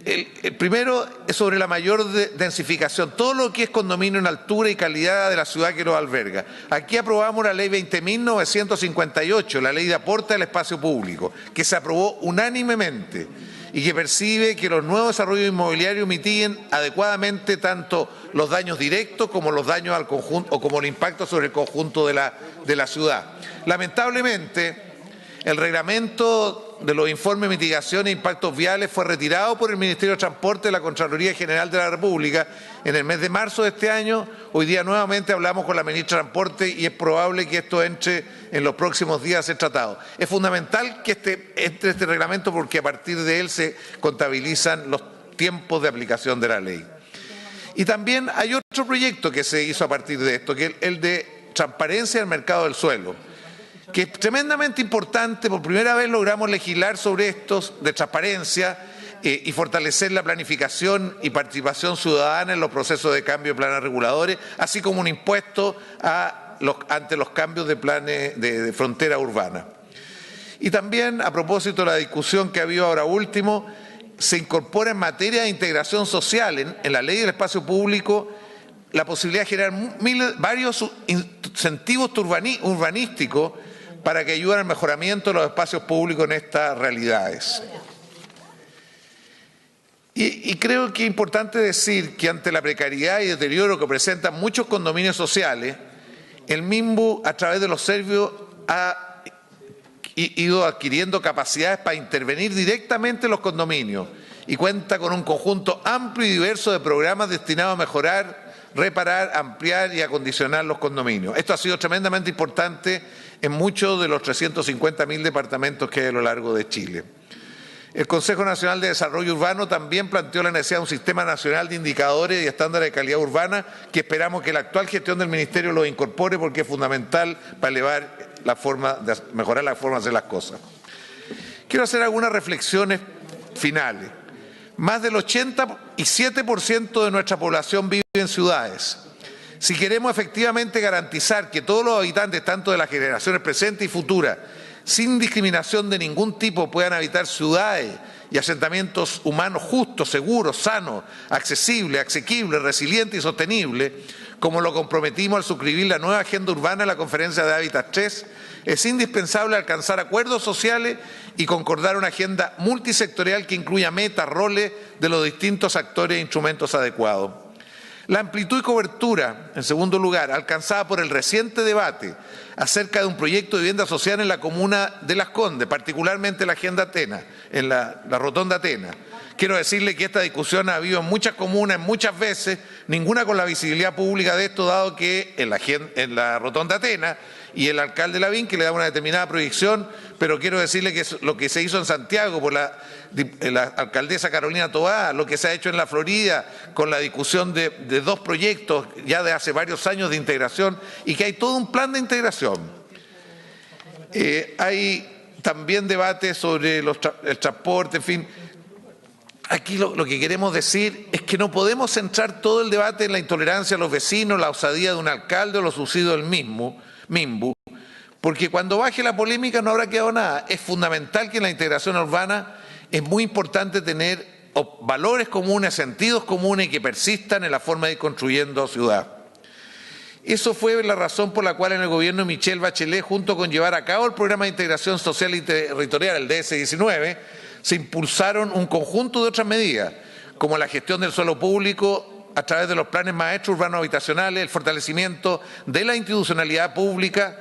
El primero es sobre la mayor densificación, todo lo que es condominio en altura y calidad de la ciudad que los alberga. Aquí aprobamos la ley 20.958, la ley de aporte al espacio público, que se aprobó unánimemente y que percibe que los nuevos desarrollos inmobiliarios mitiguen adecuadamente tanto los daños directos como los daños al conjunto o como el impacto sobre el conjunto de la ciudad. Lamentablemente, el reglamento de los informes de mitigación e impactos viales fue retirado por el Ministerio de Transporte de la Contraloría General de la República en el mes de marzo de este año. Hoy día nuevamente hablamos con la ministra de Transporte y es probable que esto entre en los próximos días a ser tratado. Es fundamental que entre este reglamento porque a partir de él se contabilizan los tiempos de aplicación de la ley. Y también hay otro proyecto que se hizo a partir de esto, que es el de transparencia del mercado del suelo, que es tremendamente importante. Por primera vez logramos legislar sobre estos de transparencia y fortalecer la planificación y participación ciudadana en los procesos de cambio de planes reguladores, así como un impuesto ante los cambios de planes de frontera urbana. Y también, a propósito de la discusión que ha habido ahora último, se incorpora en materia de integración social en la ley del espacio público la posibilidad de generar varios incentivos urbanísticos para que ayuden al mejoramiento de los espacios públicos en estas realidades. Y creo que es importante decir que ante la precariedad y deterioro que presentan muchos condominios sociales, el MIMBU, a través de los servicios, ha ido adquiriendo capacidades para intervenir directamente en los condominios y cuenta con un conjunto amplio y diverso de programas destinados a mejorar, reparar, ampliar y acondicionar los condominios. Esto ha sido tremendamente importante en muchos de los 350.000 departamentos que hay a lo largo de Chile. El Consejo Nacional de Desarrollo Urbano también planteó la necesidad de un sistema nacional de indicadores y estándares de calidad urbana que esperamos que la actual gestión del Ministerio lo incorpore porque es fundamental para mejorar la forma de hacer las cosas. Quiero hacer algunas reflexiones finales. Más del 87% de nuestra población vive en ciudades. Si queremos efectivamente garantizar que todos los habitantes, tanto de las generaciones presentes y futuras, sin discriminación de ningún tipo, puedan habitar ciudades y asentamientos humanos justos, seguros, sanos, accesibles, asequibles, resilientes y sostenibles, como lo comprometimos al suscribir la nueva agenda urbana en la Conferencia de Hábitat 3, es indispensable alcanzar acuerdos sociales y concordar una agenda multisectorial que incluya metas, roles de los distintos actores e instrumentos adecuados. La amplitud y cobertura, en segundo lugar, alcanzada por el reciente debate acerca de un proyecto de vivienda social en la comuna de Las Condes, particularmente la Agenda Atenas, en la Rotonda Atenas. Quiero decirle que esta discusión ha habido en muchas comunas, muchas veces, ninguna con la visibilidad pública de esto, dado que en la Rotonda Atenas y el alcalde Lavín, que le da una determinada proyección, pero quiero decirle que es lo que se hizo en Santiago por la alcaldesa Carolina Toá, lo que se ha hecho en la Florida con la discusión de dos proyectos ya de hace varios años de integración y que hay todo un plan de integración. Hay también debates sobre el transporte, en fin. Aquí lo que queremos decir es que no podemos centrar todo el debate en la intolerancia a los vecinos, la osadía de un alcalde o los subsidios del mismo, MIMBU, porque cuando baje la polémica no habrá quedado nada. Es fundamental que en la integración urbana es muy importante tener valores comunes, sentidos comunes y que persistan en la forma de ir construyendo ciudad. Eso fue la razón por la cual en el gobierno de Michelle Bachelet, junto con llevar a cabo el programa de integración social y territorial, el DS-19, se impulsaron un conjunto de otras medidas, como la gestión del suelo público a través de los planes maestros urbanos habitacionales, el fortalecimiento de la institucionalidad pública,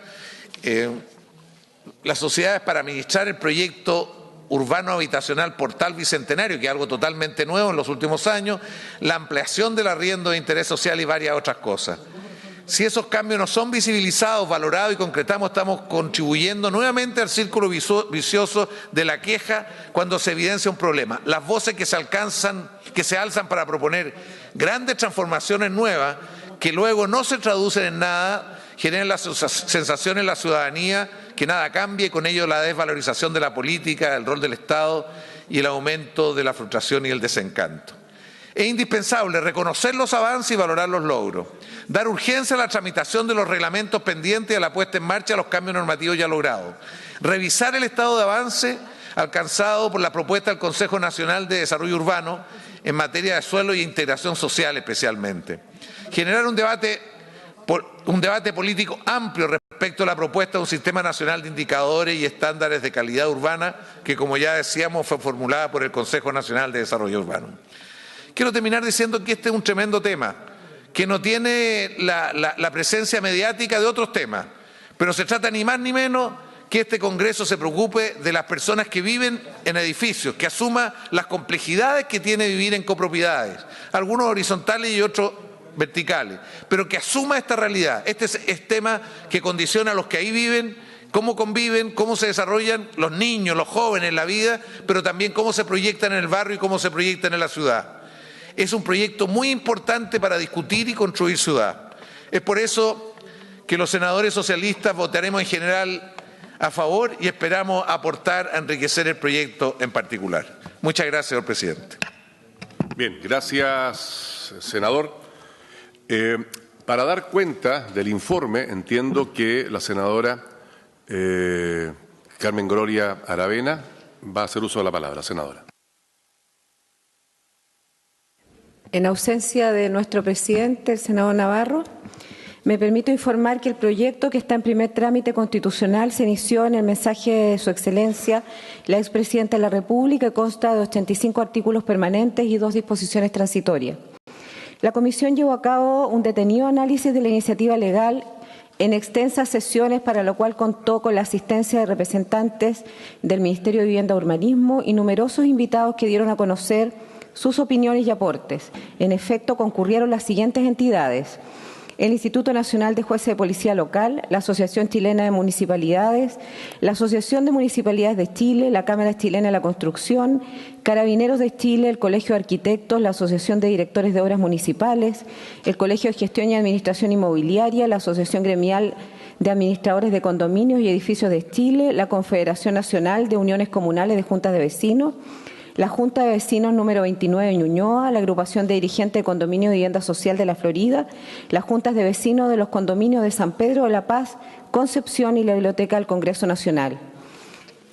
las sociedades para administrar el proyecto urbano habitacional Portal Bicentenario, que es algo totalmente nuevo en los últimos años, la ampliación del arriendo de interés social y varias otras cosas. Si esos cambios no son visibilizados, valorados y concretamos, estamos contribuyendo nuevamente al círculo vicioso de la queja cuando se evidencia un problema. Las voces que se alzan para proponer grandes transformaciones nuevas, que luego no se traducen en nada, generan la sensación en la ciudadanía que nada cambia y con ello la desvalorización de la política, el rol del Estado y el aumento de la frustración y el desencanto. Es indispensable reconocer los avances y valorar los logros, dar urgencia a la tramitación de los reglamentos pendientes y a la puesta en marcha de los cambios normativos ya logrados, revisar el estado de avance alcanzado por la propuesta del Consejo Nacional de Desarrollo Urbano en materia de suelo y integración social especialmente. Generar un debate político amplio respecto a la propuesta de un sistema nacional de indicadores y estándares de calidad urbana que, como ya decíamos, fue formulada por el Consejo Nacional de Desarrollo Urbano. Quiero terminar diciendo que este es un tremendo tema, que no tiene la presencia mediática de otros temas, pero se trata ni más ni menos que este Congreso se preocupe de las personas que viven en edificios, que asuma las complejidades que tiene vivir en copropiedades, algunos horizontales y otros verticales, pero que asuma esta realidad. Este es tema que condiciona a los que ahí viven, cómo conviven, cómo se desarrollan los niños, los jóvenes en la vida, pero también cómo se proyectan en el barrio y cómo se proyectan en la ciudad. Es un proyecto muy importante para discutir y construir ciudad. Es por eso que los senadores socialistas votaremos en general a favor y esperamos aportar a enriquecer el proyecto en particular. Muchas gracias, señor presidente. Bien, gracias, senador. Para dar cuenta del informe, entiendo que la senadora Carmen Gloria Aravena va a hacer uso de la palabra. Senadora. En ausencia de nuestro presidente, el senador Navarro, me permito informar que el proyecto que está en primer trámite constitucional se inició en el mensaje de Su Excelencia, la expresidenta de la República, y consta de 85 artículos permanentes y 2 disposiciones transitorias. La Comisión llevó a cabo un detenido análisis de la iniciativa legal en extensas sesiones, para lo cual contó con la asistencia de representantes del Ministerio de Vivienda y Urbanismo y numerosos invitados que dieron a conocer sus opiniones y aportes. En efecto, concurrieron las siguientes entidades: el Instituto Nacional de Jueces de Policía Local, la Asociación Chilena de Municipalidades, la Asociación de Municipalidades de Chile, la Cámara Chilena de la Construcción, Carabineros de Chile, el Colegio de Arquitectos, la Asociación de Directores de Obras Municipales, el Colegio de Gestión y Administración Inmobiliaria, la Asociación Gremial de Administradores de Condominios y Edificios de Chile, la Confederación Nacional de Uniones Comunales de Juntas de Vecinos, la Junta de Vecinos número 29 de Ñuñoa, la Agrupación de Dirigentes de Condominio de Vivienda Social de la Florida, las Juntas de Vecinos de los Condominios de San Pedro de la Paz, Concepción y la Biblioteca del Congreso Nacional.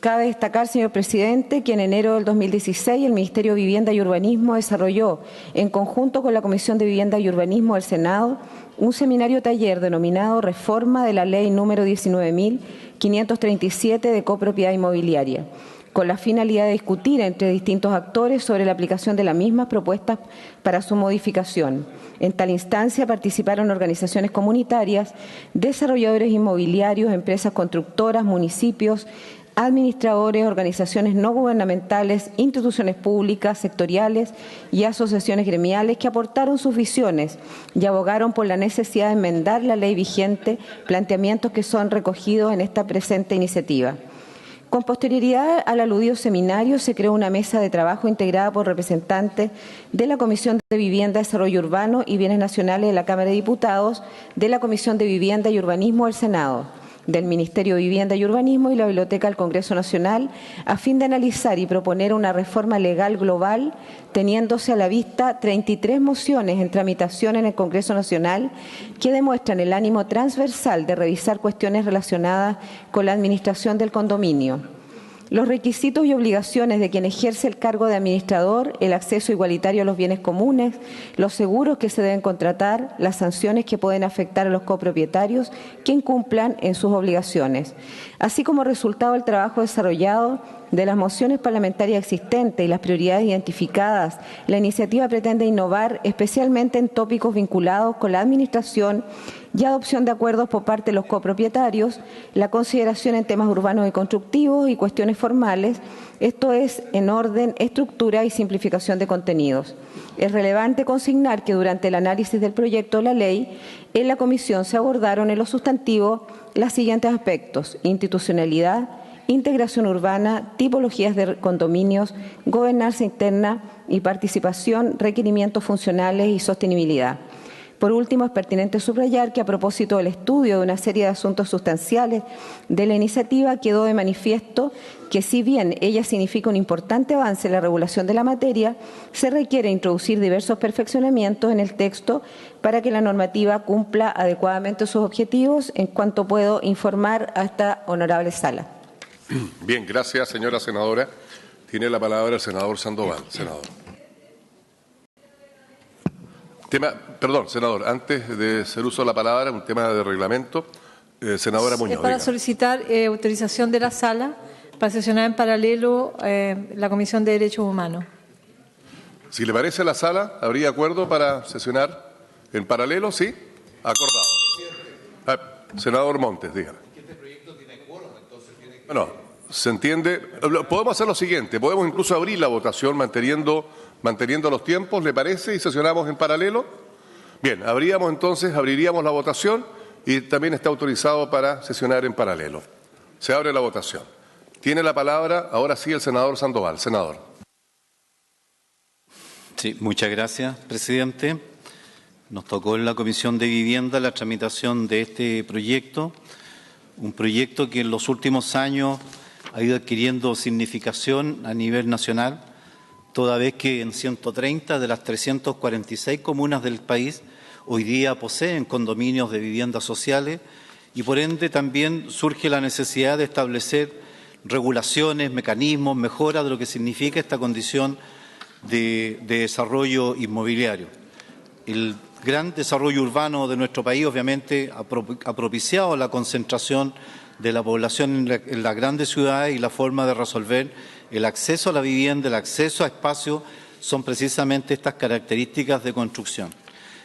Cabe destacar, señor presidente, que en enero del 2016 el Ministerio de Vivienda y Urbanismo desarrolló, en conjunto con la Comisión de Vivienda y Urbanismo del Senado, un seminario taller denominado Reforma de la Ley número 19.537 de copropiedad inmobiliaria, con la finalidad de discutir entre distintos actores sobre la aplicación de las mismas propuestas para su modificación. En tal instancia participaron organizaciones comunitarias, desarrolladores inmobiliarios, empresas constructoras, municipios, administradores, organizaciones no gubernamentales, instituciones públicas, sectoriales y asociaciones gremiales que aportaron sus visiones y abogaron por la necesidad de enmendar la ley vigente, planteamientos que son recogidos en esta presente iniciativa. Con posterioridad al aludido seminario, se creó una mesa de trabajo integrada por representantes de la Comisión de Vivienda, Desarrollo Urbano y Bienes Nacionales de la Cámara de Diputados, de la Comisión de Vivienda y Urbanismo del Senado, del Ministerio de Vivienda y Urbanismo y la Biblioteca del Congreso Nacional, a fin de analizar y proponer una reforma legal global, teniéndose a la vista 33 mociones en tramitación en el Congreso Nacional que demuestran el ánimo transversal de revisar cuestiones relacionadas con la administración del condominio. Los requisitos y obligaciones de quien ejerce el cargo de administrador, el acceso igualitario a los bienes comunes, los seguros que se deben contratar, las sanciones que pueden afectar a los copropietarios que incumplan en sus obligaciones. Así como resultado del trabajo desarrollado de las mociones parlamentarias existentes y las prioridades identificadas, la iniciativa pretende innovar especialmente en tópicos vinculados con la administración y adopción de acuerdos por parte de los copropietarios, la consideración en temas urbanos y constructivos y cuestiones formales, esto es, en orden, estructura y simplificación de contenidos. Es relevante consignar que durante el análisis del proyecto de la ley, en la comisión se abordaron en lo sustantivo los siguientes aspectos: institucionalidad, integración urbana, tipologías de condominios, gobernanza interna y participación, requerimientos funcionales y sostenibilidad. Por último, es pertinente subrayar que a propósito del estudio de una serie de asuntos sustanciales de la iniciativa, quedó de manifiesto que si bien ella significa un importante avance en la regulación de la materia, se requiere introducir diversos perfeccionamientos en el texto para que la normativa cumpla adecuadamente sus objetivos, en cuanto puedo informar a esta honorable sala. Bien, gracias, señora senadora. Tiene la palabra el senador Sandoval. Senador. Perdón, senador, antes de hacer uso de la palabra, un tema de reglamento. Senadora Muñoz. Es para solicitar autorización de la sala para sesionar en paralelo la Comisión de Derechos Humanos. Si le parece a la sala, ¿habría acuerdo para sesionar en paralelo? Sí, acordado. Senador Montes, dígame. Bueno, se entiende. Podemos hacer lo siguiente, podemos incluso abrir la votación manteniendo los tiempos, ¿le parece? Y sesionamos en paralelo. Bien, abriríamos la votación y también está autorizado para sesionar en paralelo. Se abre la votación. Tiene la palabra ahora sí el senador Sandoval. Senador. Sí, muchas gracias, presidente. Nos tocó en la Comisión de Vivienda la tramitación de este proyecto, un proyecto que en los últimos años ha ido adquiriendo significación a nivel nacional, toda vez que en 130 de las 346 comunas del país hoy día poseen condominios de viviendas sociales y por ende también surge la necesidad de establecer regulaciones, mecanismos, mejoras de lo que significa esta condición de desarrollo inmobiliario. El gran desarrollo urbano de nuestro país obviamente ha propiciado la concentración de la población en las grandes ciudades y la forma de resolver el acceso a la vivienda, el acceso a espacios, son precisamente estas características de construcción.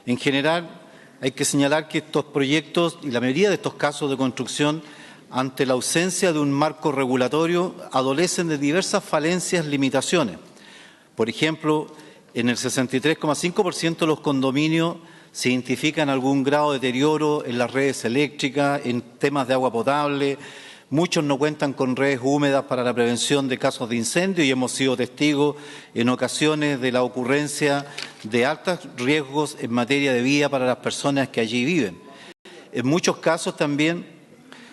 En general, hay que señalar que estos proyectos y la mayoría de estos casos de construcción, ante la ausencia de un marco regulatorio, adolecen de diversas falencias, limitaciones. Por ejemplo, en el 63,5% de los condominios se identifican algún grado de deterioro en las redes eléctricas, en temas de agua potable. Muchos no cuentan con redes húmedas para la prevención de casos de incendio y hemos sido testigos en ocasiones de la ocurrencia de altos riesgos en materia de vida para las personas que allí viven. En muchos casos también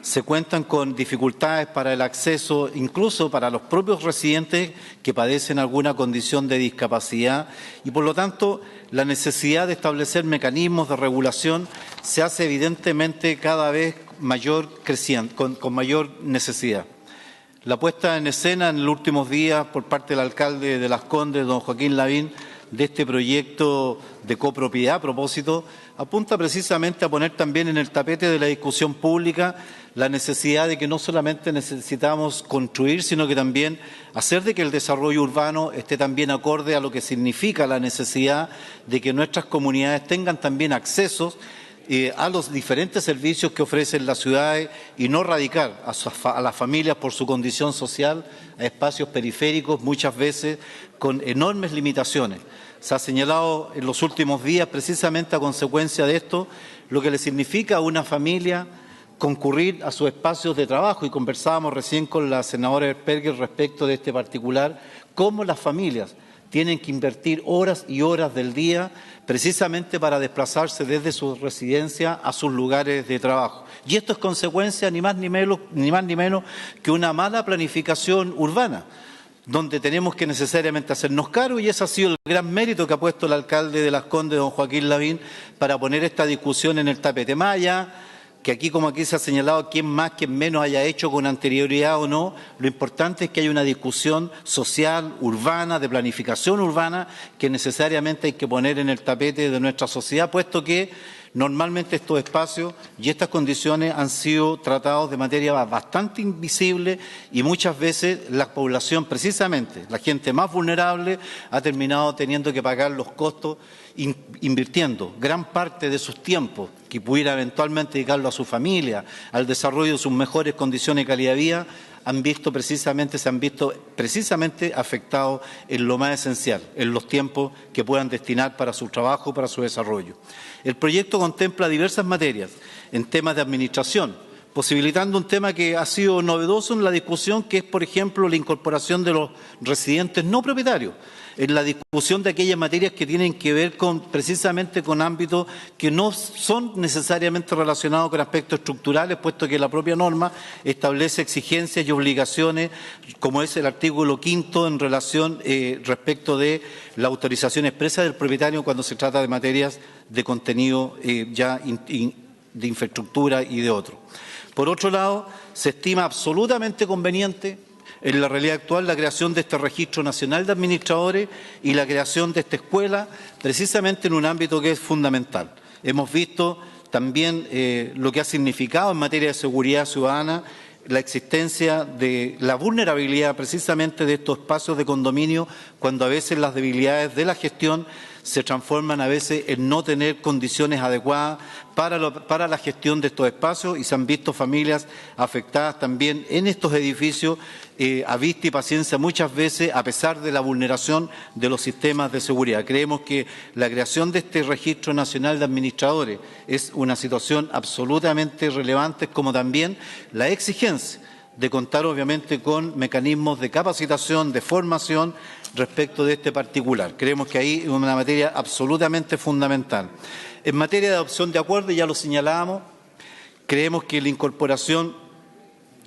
se cuentan con dificultades para el acceso, incluso para los propios residentes que padecen alguna condición de discapacidad y, por lo tanto, la necesidad de establecer mecanismos de regulación se hace evidentemente cada vez mayor creciente, con mayor necesidad. La puesta en escena en los últimos días por parte del alcalde de Las Condes, don Joaquín Lavín, de este proyecto de copropiedad a propósito, apunta precisamente a poner también en el tapete de la discusión pública la necesidad de que no solamente necesitamos construir, sino que también hacer de que el desarrollo urbano esté también acorde a lo que significa la necesidad de que nuestras comunidades tengan también accesos a los diferentes servicios que ofrecen las ciudades y no radicar a las familias por su condición social a espacios periféricos, muchas veces con enormes limitaciones. Se ha señalado en los últimos días, precisamente a consecuencia de esto, lo que le significa a una familia concurrir a sus espacios de trabajo, y conversábamos recién con la senadora Esperger respecto de este particular, cómo las familias tienen que invertir horas y horas del día precisamente para desplazarse desde su residencia a sus lugares de trabajo. Y esto es consecuencia ni más ni menos que una mala planificación urbana, donde tenemos que necesariamente hacernos cargo, y ese ha sido el gran mérito que ha puesto el alcalde de Las Condes, don Joaquín Lavín, para poner esta discusión en el tapete. Más allá que aquí, como aquí se ha señalado, quién más, quién menos haya hecho con anterioridad o no, lo importante es que haya una discusión social, urbana, de planificación urbana, que necesariamente hay que poner en el tapete de nuestra sociedad, puesto que normalmente estos espacios y estas condiciones han sido tratados de manera bastante invisible y muchas veces la población, precisamente la gente más vulnerable, ha terminado teniendo que pagar los costos invirtiendo gran parte de sus tiempos que pudiera eventualmente dedicarlo a su familia, al desarrollo de sus mejores condiciones y calidad de vida, se han visto precisamente afectados en lo más esencial, en los tiempos que puedan destinar para su trabajo, para su desarrollo. El proyecto contempla diversas materias en temas de administración, posibilitando un tema que ha sido novedoso en la discusión, que es, por ejemplo, la incorporación de los residentes no propietarios, en la discusión de aquellas materias que tienen que ver precisamente con ámbitos que no son necesariamente relacionados con aspectos estructurales, puesto que la propia norma establece exigencias y obligaciones, como es el artículo 5 en relación respecto de la autorización expresa del propietario cuando se trata de materias de contenido ya de infraestructura y de otros. Por otro lado, se estima absolutamente conveniente en la realidad actual la creación de este Registro Nacional de Administradores y la creación de esta escuela, precisamente en un ámbito que es fundamental. Hemos visto también lo que ha significado en materia de seguridad ciudadana la existencia de la vulnerabilidad precisamente de estos espacios de condominio, cuando a veces las debilidades de la gestión se transforman a veces en no tener condiciones adecuadas para la gestión de estos espacios, y se han visto familias afectadas también en estos edificios a vista y paciencia muchas veces, a pesar de la vulneración de los sistemas de seguridad. Creemos que la creación de este Registro Nacional de Administradores es una situación absolutamente relevante, como también la exigencia de contar obviamente con mecanismos de capacitación, de formación respecto de este particular. Creemos que ahí es una materia absolutamente fundamental. En materia de adopción de acuerdos, ya lo señalábamos, creemos que la incorporación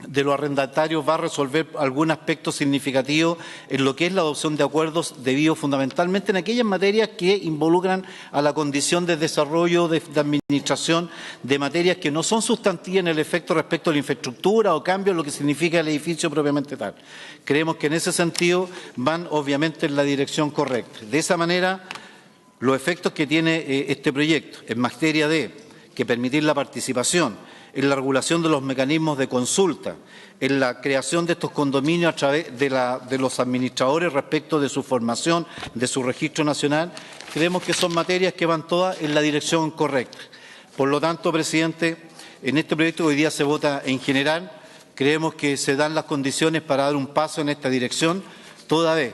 de los arrendatarios va a resolver algún aspecto significativo en lo que es la adopción de acuerdos, debido fundamentalmente en aquellas materias que involucran a la condición de desarrollo de administración de materias que no son sustantivas en el efecto respecto a la infraestructura o cambios, lo que significa el edificio propiamente tal. Creemos que en ese sentido van obviamente en la dirección correcta. De esa manera, los efectos que tiene este proyecto en materia de que permitir la participación, en la regulación de los mecanismos de consulta, en la creación de estos condominios a través de los administradores respecto de su formación, de su registro nacional, creemos que son materias que van todas en la dirección correcta. Por lo tanto, presidente, en este proyecto que hoy día se vota en general, creemos que se dan las condiciones para dar un paso en esta dirección, toda vez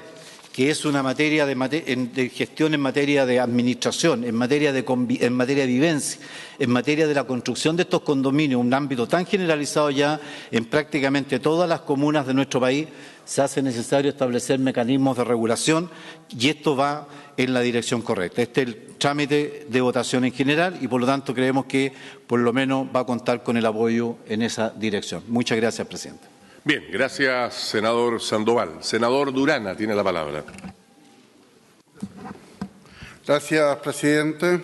que es una materia de gestión en materia de administración, en materia de vivencia, en materia de la construcción de estos condominios, un ámbito tan generalizado ya en prácticamente todas las comunas de nuestro país, se hace necesario establecer mecanismos de regulación, y esto va en la dirección correcta. Este es el trámite de votación en general y por lo tanto creemos que por lo menos va a contar con el apoyo en esa dirección. Muchas gracias, presidente. Bien, gracias, senador Sandoval. Senador Durana tiene la palabra. Gracias, presidente.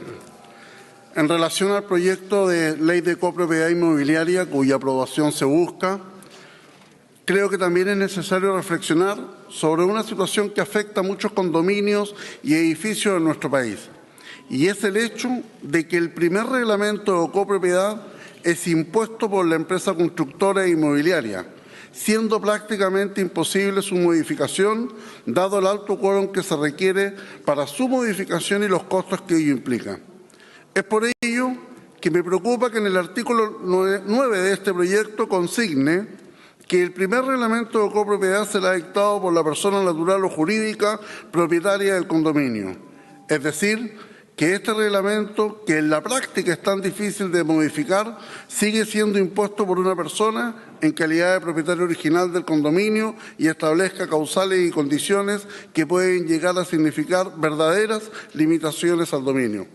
En relación al proyecto de ley de copropiedad inmobiliaria, cuya aprobación se busca, creo que también es necesario reflexionar sobre una situación que afecta a muchos condominios y edificios en nuestro país, y es el hecho de que el primer reglamento de copropiedad es impuesto por la empresa constructora inmobiliaria, siendo prácticamente imposible su modificación, dado el alto quórum que se requiere para su modificación y los costos que ello implica. Es por ello que me preocupa que en el artículo 9 de este proyecto consigne que el primer reglamento de copropiedad será dictado por la persona natural o jurídica propietaria del condominio. Es decir, que este reglamento, que en la práctica es tan difícil de modificar, sigue siendo impuesto por una persona en calidad de propietario original del condominio y establezca causales y condiciones que pueden llegar a significar verdaderas limitaciones al dominio.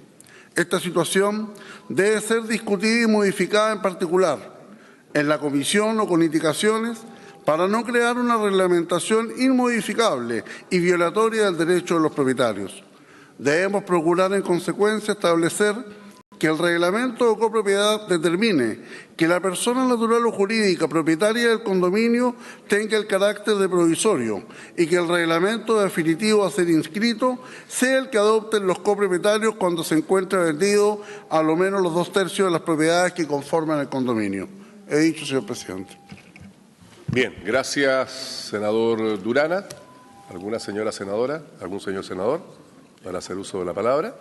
Esta situación debe ser discutida y modificada en particular en la comisión o con indicaciones para no crear una reglamentación inmodificable y violatoria del derecho de los propietarios. Debemos procurar, en consecuencia, establecer que el reglamento de copropiedad determine que la persona natural o jurídica propietaria del condominio tenga el carácter de provisorio y que el reglamento definitivo a ser inscrito sea el que adopten los copropietarios cuando se encuentre vendido a lo menos los 2/3 de las propiedades que conforman el condominio. He dicho, señor presidente. Bien, gracias, senador Durana. ¿Alguna señora senadora? ¿Algún señor senador para hacer uso de la palabra?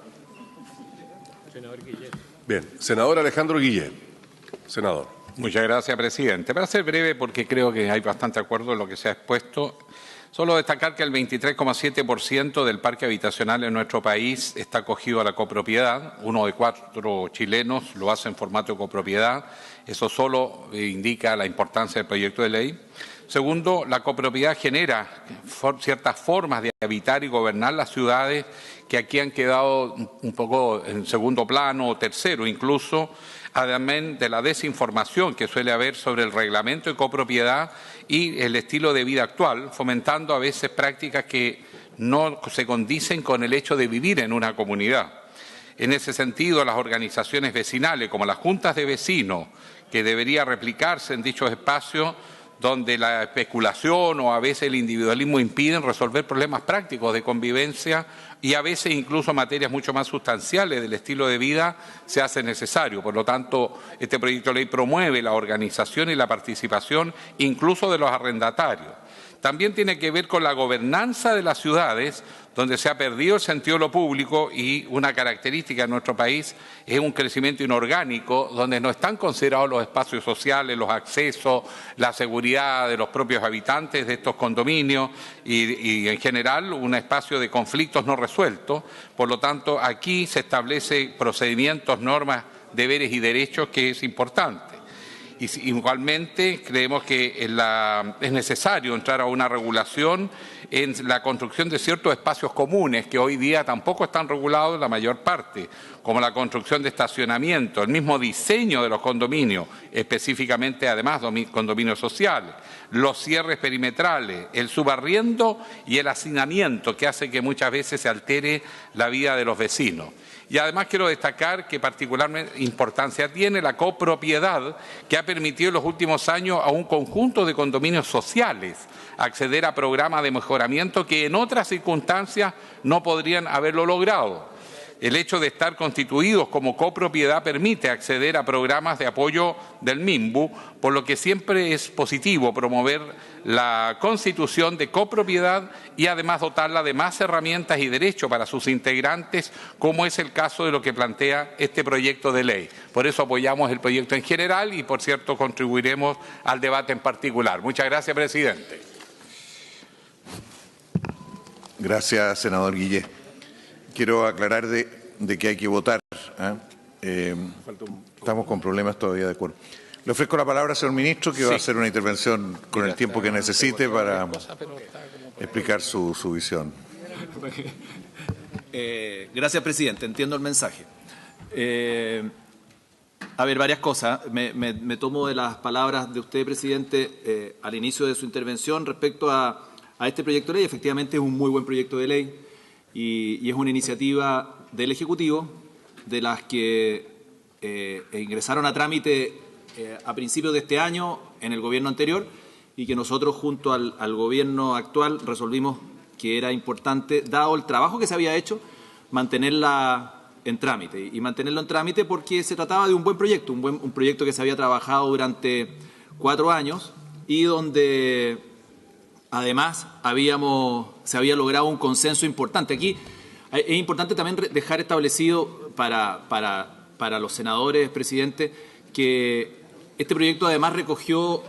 Senador Guillet. Bien, senador Alejandro Guillet. Senador. Muchas gracias, presidente. Para ser breve, porque creo que hay bastante acuerdo en lo que se ha expuesto, solo destacar que el 23,7% del parque habitacional en nuestro país está acogido a la copropiedad. 1 de 4 chilenos lo hace en formato de copropiedad. Eso solo indica la importancia del proyecto de ley. Segundo, la copropiedad genera ciertas formas de habitar y gobernar las ciudades que aquí han quedado un poco en segundo plano o tercero incluso, además de la desinformación que suele haber sobre el reglamento de copropiedad y el estilo de vida actual, fomentando a veces prácticas que no se condicen con el hecho de vivir en una comunidad. En ese sentido, las organizaciones vecinales, como las juntas de vecinos, que debería replicarse en dichos espacios, donde la especulación o a veces el individualismo impiden resolver problemas prácticos de convivencia y a veces incluso materias mucho más sustanciales del estilo de vida, se hace necesario. Por lo tanto, este proyecto de ley promueve la organización y la participación incluso de los arrendatarios. También tiene que ver con la gobernanza de las ciudades, donde se ha perdido el sentido de lo público y una característica de nuestro país es un crecimiento inorgánico, donde no están considerados los espacios sociales, los accesos, la seguridad de los propios habitantes de estos condominios y en general un espacio de conflictos no resueltos. Por lo tanto, aquí se establecen procedimientos, normas, deberes y derechos que es importante. Y igualmente creemos que es necesario entrar a una regulación en la construcción de ciertos espacios comunes que hoy día tampoco están regulados en la mayor parte, como la construcción de estacionamiento, el mismo diseño de los condominios, específicamente además condominios sociales, los cierres perimetrales, el subarriendo y el hacinamiento que hace que muchas veces se altere la vida de los vecinos. Y además quiero destacar que particularmente importancia tiene la copropiedad, que ha permitido en los últimos años a un conjunto de condominios sociales acceder a programas de mejoramiento que en otras circunstancias no podrían haberlo logrado. El hecho de estar constituidos como copropiedad permite acceder a programas de apoyo del MIMBU, por lo que siempre es positivo promover la constitución de copropiedad y además dotarla de más herramientas y derechos para sus integrantes, como es el caso de lo que plantea este proyecto de ley. Por eso apoyamos el proyecto en general y, por cierto, contribuiremos al debate en particular. Muchas gracias, presidente. Gracias, senador Guillé. Quiero aclarar de que hay que votar. Estamos con problemas todavía de acuerdo. Le ofrezco la palabra al señor ministro, que va a hacer una intervención con el tiempo que necesite para explicar su visión. Gracias, presidente. Entiendo el mensaje. A ver, varias cosas. Me tomo de las palabras de usted, presidente, al inicio de su intervención respecto a este proyecto de ley. Efectivamente es un muy buen proyecto de ley y es una iniciativa del Ejecutivo, de las que ingresaron a trámite a principios de este año en el gobierno anterior y que nosotros junto al gobierno actual resolvimos que era importante, dado el trabajo que se había hecho, mantenerla en trámite. Y mantenerlo en trámite porque se trataba de un buen proyecto, un proyecto que se había trabajado durante 4 años y donde además se había logrado un consenso importante. Aquí es importante también dejar establecido para los senadores, presidente, que este proyecto además recogió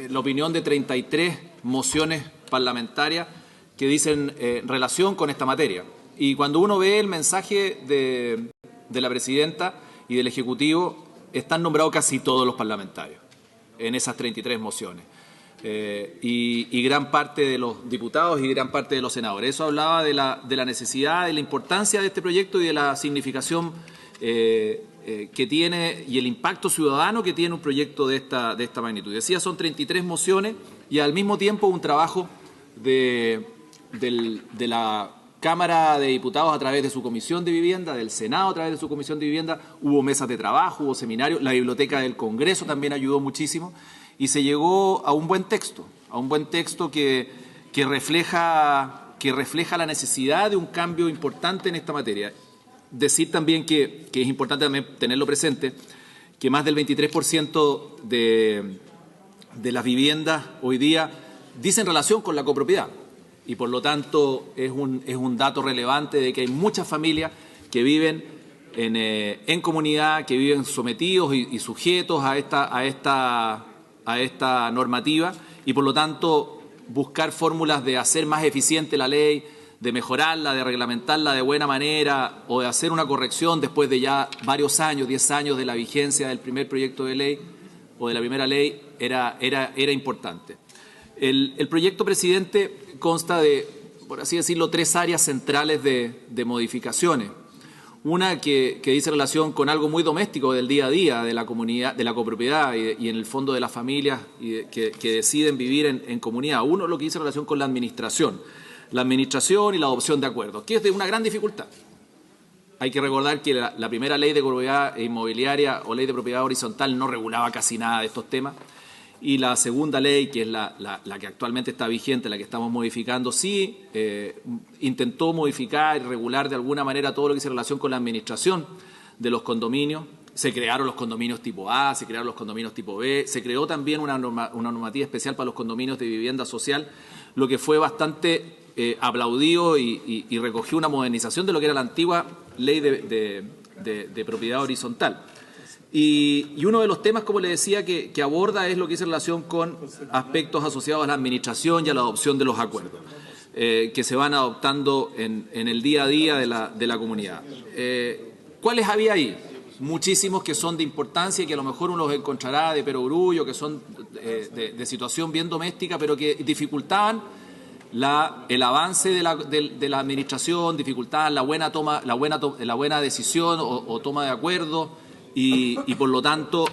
la opinión de 33 mociones parlamentarias que dicen relación con esta materia. Y cuando uno ve el mensaje de la presidenta y del Ejecutivo, están nombrados casi todos los parlamentarios en esas 33 mociones. Y gran parte de los diputados y gran parte de los senadores. Eso hablaba de la necesidad, de la importancia de este proyecto y de la significación que tiene y el impacto ciudadano que tiene un proyecto de esta magnitud. Decía, son 33 mociones y al mismo tiempo un trabajo de la Cámara de Diputados a través de su Comisión de Vivienda, del Senado a través de su Comisión de Vivienda, hubo mesas de trabajo, hubo seminarios, la Biblioteca del Congreso también ayudó muchísimo y se llegó a un buen texto que refleja la necesidad de un cambio importante en esta materia. Decir también que es importante también tenerlo presente, que más del 23% de las viviendas hoy día dicen relación con la copropiedad. Y por lo tanto es un dato relevante de que hay muchas familias que viven en comunidad, que viven sometidos y sujetos a esta normativa y por lo tanto buscar fórmulas de hacer más eficiente la ley, de mejorarla, de reglamentarla de buena manera o de hacer una corrección después de ya varios años, 10 años de la vigencia del primer proyecto de ley o de la primera ley era importante. El proyecto, presidente, consta de, por así decirlo, 3 áreas centrales de modificaciones. Una que dice relación con algo muy doméstico del día a día de la comunidad, de la copropiedad y en el fondo de las familias que deciden vivir en comunidad. Uno, lo que dice relación con la administración y la adopción de acuerdos, que es de una gran dificultad. hay que recordar que la primera ley de propiedad inmobiliaria o ley de propiedad horizontal no regulaba casi nada de estos temas. Y la segunda ley, que es la que actualmente está vigente, la que estamos modificando, sí intentó modificar y regular de alguna manera todo lo que se relaciona con la administración de los condominios. Se crearon los condominios tipo A, se crearon los condominios tipo B, se creó también una normativa especial para los condominios de vivienda social, lo que fue bastante aplaudido y recogió una modernización de lo que era la antigua ley de propiedad horizontal. Y uno de los temas, como le decía, que aborda es lo que es en relación con aspectos asociados a la administración y a la adopción de los acuerdos que se van adoptando en el día a día de la comunidad. ¿Cuáles había ahí? Muchísimos que son de importancia y que a lo mejor uno los encontrará de perogrullo, que son de situación bien doméstica, pero que dificultaban el avance de la administración, dificultaban la buena decisión o toma de acuerdo. Y por lo tanto,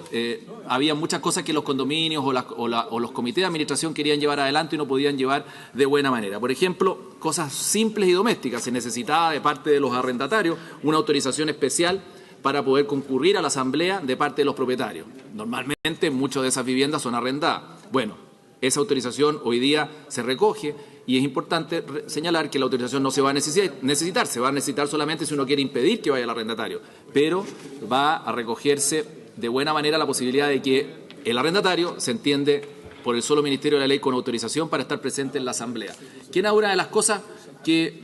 había muchas cosas que los condominios o los comités de administración querían llevar adelante y no podían llevar de buena manera. Por ejemplo, cosas simples y domésticas. Se necesitaba de parte de los arrendatarios una autorización especial para poder concurrir a la asamblea de parte de los propietarios. Normalmente, muchas de esas viviendas son arrendadas. Bueno, esa autorización hoy día se recoge. Y es importante señalar que la autorización no se va a necesitar, se va a necesitar solamente si uno quiere impedir que vaya el arrendatario, pero va a recogerse de buena manera la posibilidad de que el arrendatario se entiende por el solo Ministerio de la Ley con autorización para estar presente en la asamblea. Que era una de las cosas que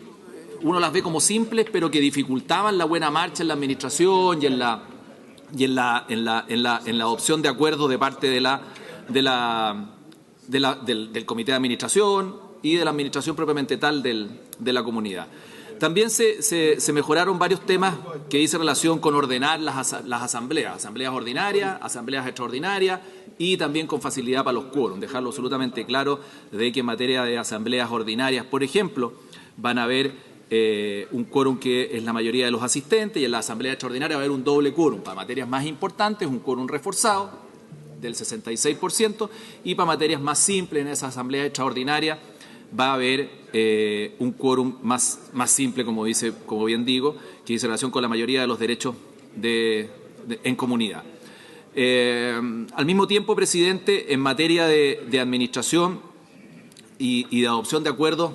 uno las ve como simples, pero que dificultaban la buena marcha en la administración y en la adopción de acuerdos de parte del comité de administración y de la administración propiamente tal de la comunidad. También se mejoraron varios temas que dicen relación con ordenar las asambleas ordinarias, asambleas extraordinarias y también con facilidad para los quórum. Dejarlo absolutamente claro de que en materia de asambleas ordinarias, por ejemplo, van a haber un quórum que es la mayoría de los asistentes y en la asamblea extraordinaria va a haber un doble quórum. Para materias más importantes, un quórum reforzado del 66% y para materias más simples en esa asamblea extraordinaria va a haber un quórum más simple, como bien digo, que dice relación con la mayoría de los derechos en comunidad. Al mismo tiempo, presidente, en materia de administración y de adopción de acuerdos,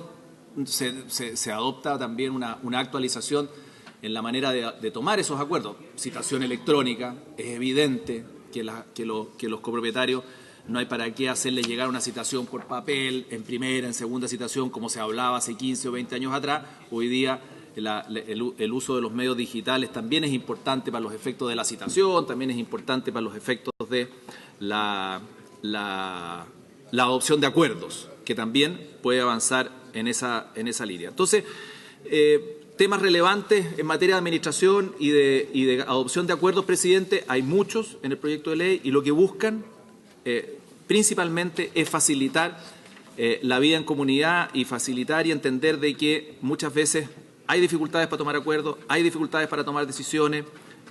se adopta también una actualización en la manera de tomar esos acuerdos. Citación electrónica, es evidente que los copropietarios no hay para qué hacerle llegar una citación por papel, en primera, en segunda citación, como se hablaba hace 15 o 20 años atrás. Hoy día el uso de los medios digitales también es importante para los efectos de la citación, también es importante para los efectos de la adopción de acuerdos, que también puede avanzar en esa línea. Entonces, temas relevantes en materia de administración y de adopción de acuerdos, presidente, hay muchos en el proyecto de ley y lo que buscan principalmente es facilitar la vida en comunidad y facilitar y entender de que muchas veces hay dificultades para tomar acuerdos, hay dificultades para tomar decisiones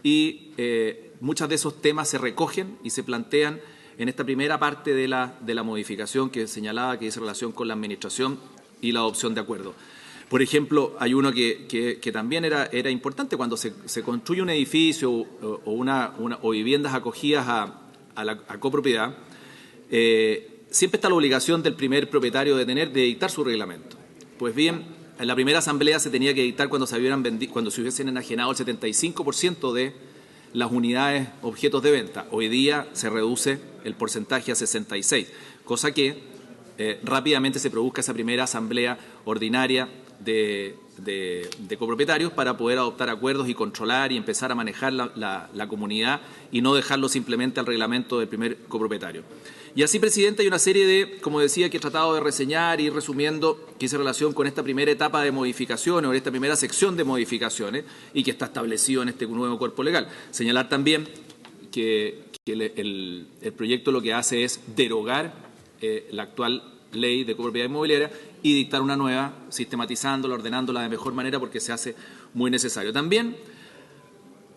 y muchos de esos temas se recogen y se plantean en esta primera parte de la modificación que señalaba, que dice relación con la administración y la adopción de acuerdos. Por ejemplo, hay uno que también era importante cuando se construye un edificio o viviendas acogidas a copropiedad, siempre está la obligación del primer propietario de dictar su reglamento. Pues bien, en la primera asamblea se tenía que dictar cuando se hubiesen enajenado el 75% de las unidades objetos de venta. Hoy día se reduce el porcentaje a 66%, cosa que rápidamente se produzca esa primera asamblea ordinaria de copropietarios para poder adoptar acuerdos y controlar y empezar a manejar la comunidad y no dejarlo simplemente al reglamento del primer copropietario. Y así, presidente, hay una serie de, como decía, que he tratado de reseñar y ir resumiendo, que hice relación con esta primera etapa de modificaciones o esta primera sección de modificaciones y que está establecido en este nuevo cuerpo legal. Señalar también que el proyecto lo que hace es derogar la actual ley de copropiedad inmobiliaria y dictar una nueva, sistematizándola, ordenándola de mejor manera porque se hace muy necesario. También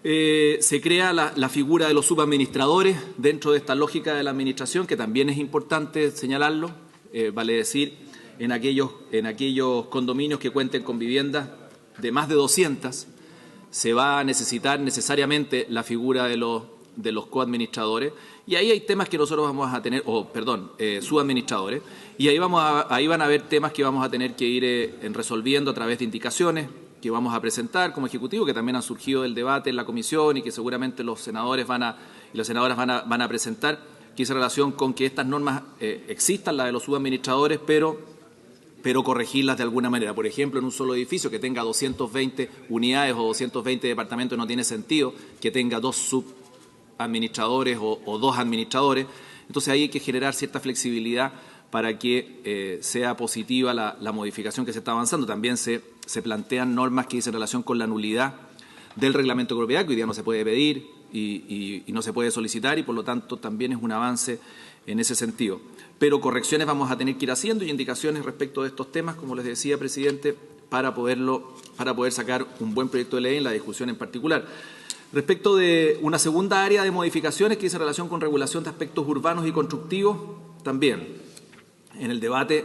se crea la figura de los subadministradores dentro de esta lógica de la administración, que también es importante señalarlo, vale decir, en aquellos condominios que cuenten con viviendas de más de 200, se va a necesitar necesariamente la figura de los coadministradores, y ahí hay temas que nosotros vamos a tener, subadministradores, y ahí van a haber temas que vamos a tener que ir resolviendo a través de indicaciones que vamos a presentar como Ejecutivo, que también han surgido del debate en la comisión y que seguramente los senadores y las senadoras van a presentar, que es en relación con que estas normas existan, la de los subadministradores, pero corregirlas de alguna manera. Por ejemplo, en un solo edificio que tenga 220 unidades o 220 departamentos no tiene sentido que tenga 2 subadministradores o 2 administradores. Entonces ahí hay que generar cierta flexibilidad para que sea positiva la modificación que se está avanzando. También se plantean normas que dicen relación con la nulidad del reglamento de propiedad, que hoy día no se puede pedir y no se puede solicitar, y por lo tanto también es un avance en ese sentido. Pero correcciones vamos a tener que ir haciendo y indicaciones respecto de estos temas, como les decía, presidente, para poder sacar un buen proyecto de ley en la discusión en particular. Respecto de una segunda área de modificaciones que dice relación con regulación de aspectos urbanos y constructivos, también en el debate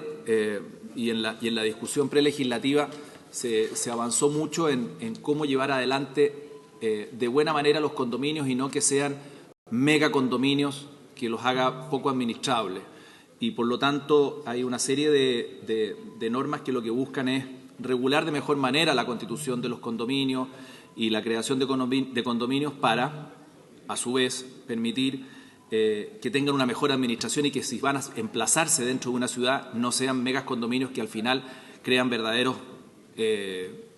y en la discusión prelegislativa se avanzó mucho en cómo llevar adelante de buena manera los condominios y no que sean megacondominios que los haga poco administrables. Y por lo tanto hay una serie de normas que lo que buscan es regular de mejor manera la constitución de los condominios y la creación de condominios para, a su vez, permitir que tengan una mejor administración y que si van a emplazarse dentro de una ciudad no sean megas condominios que al final crean verdaderos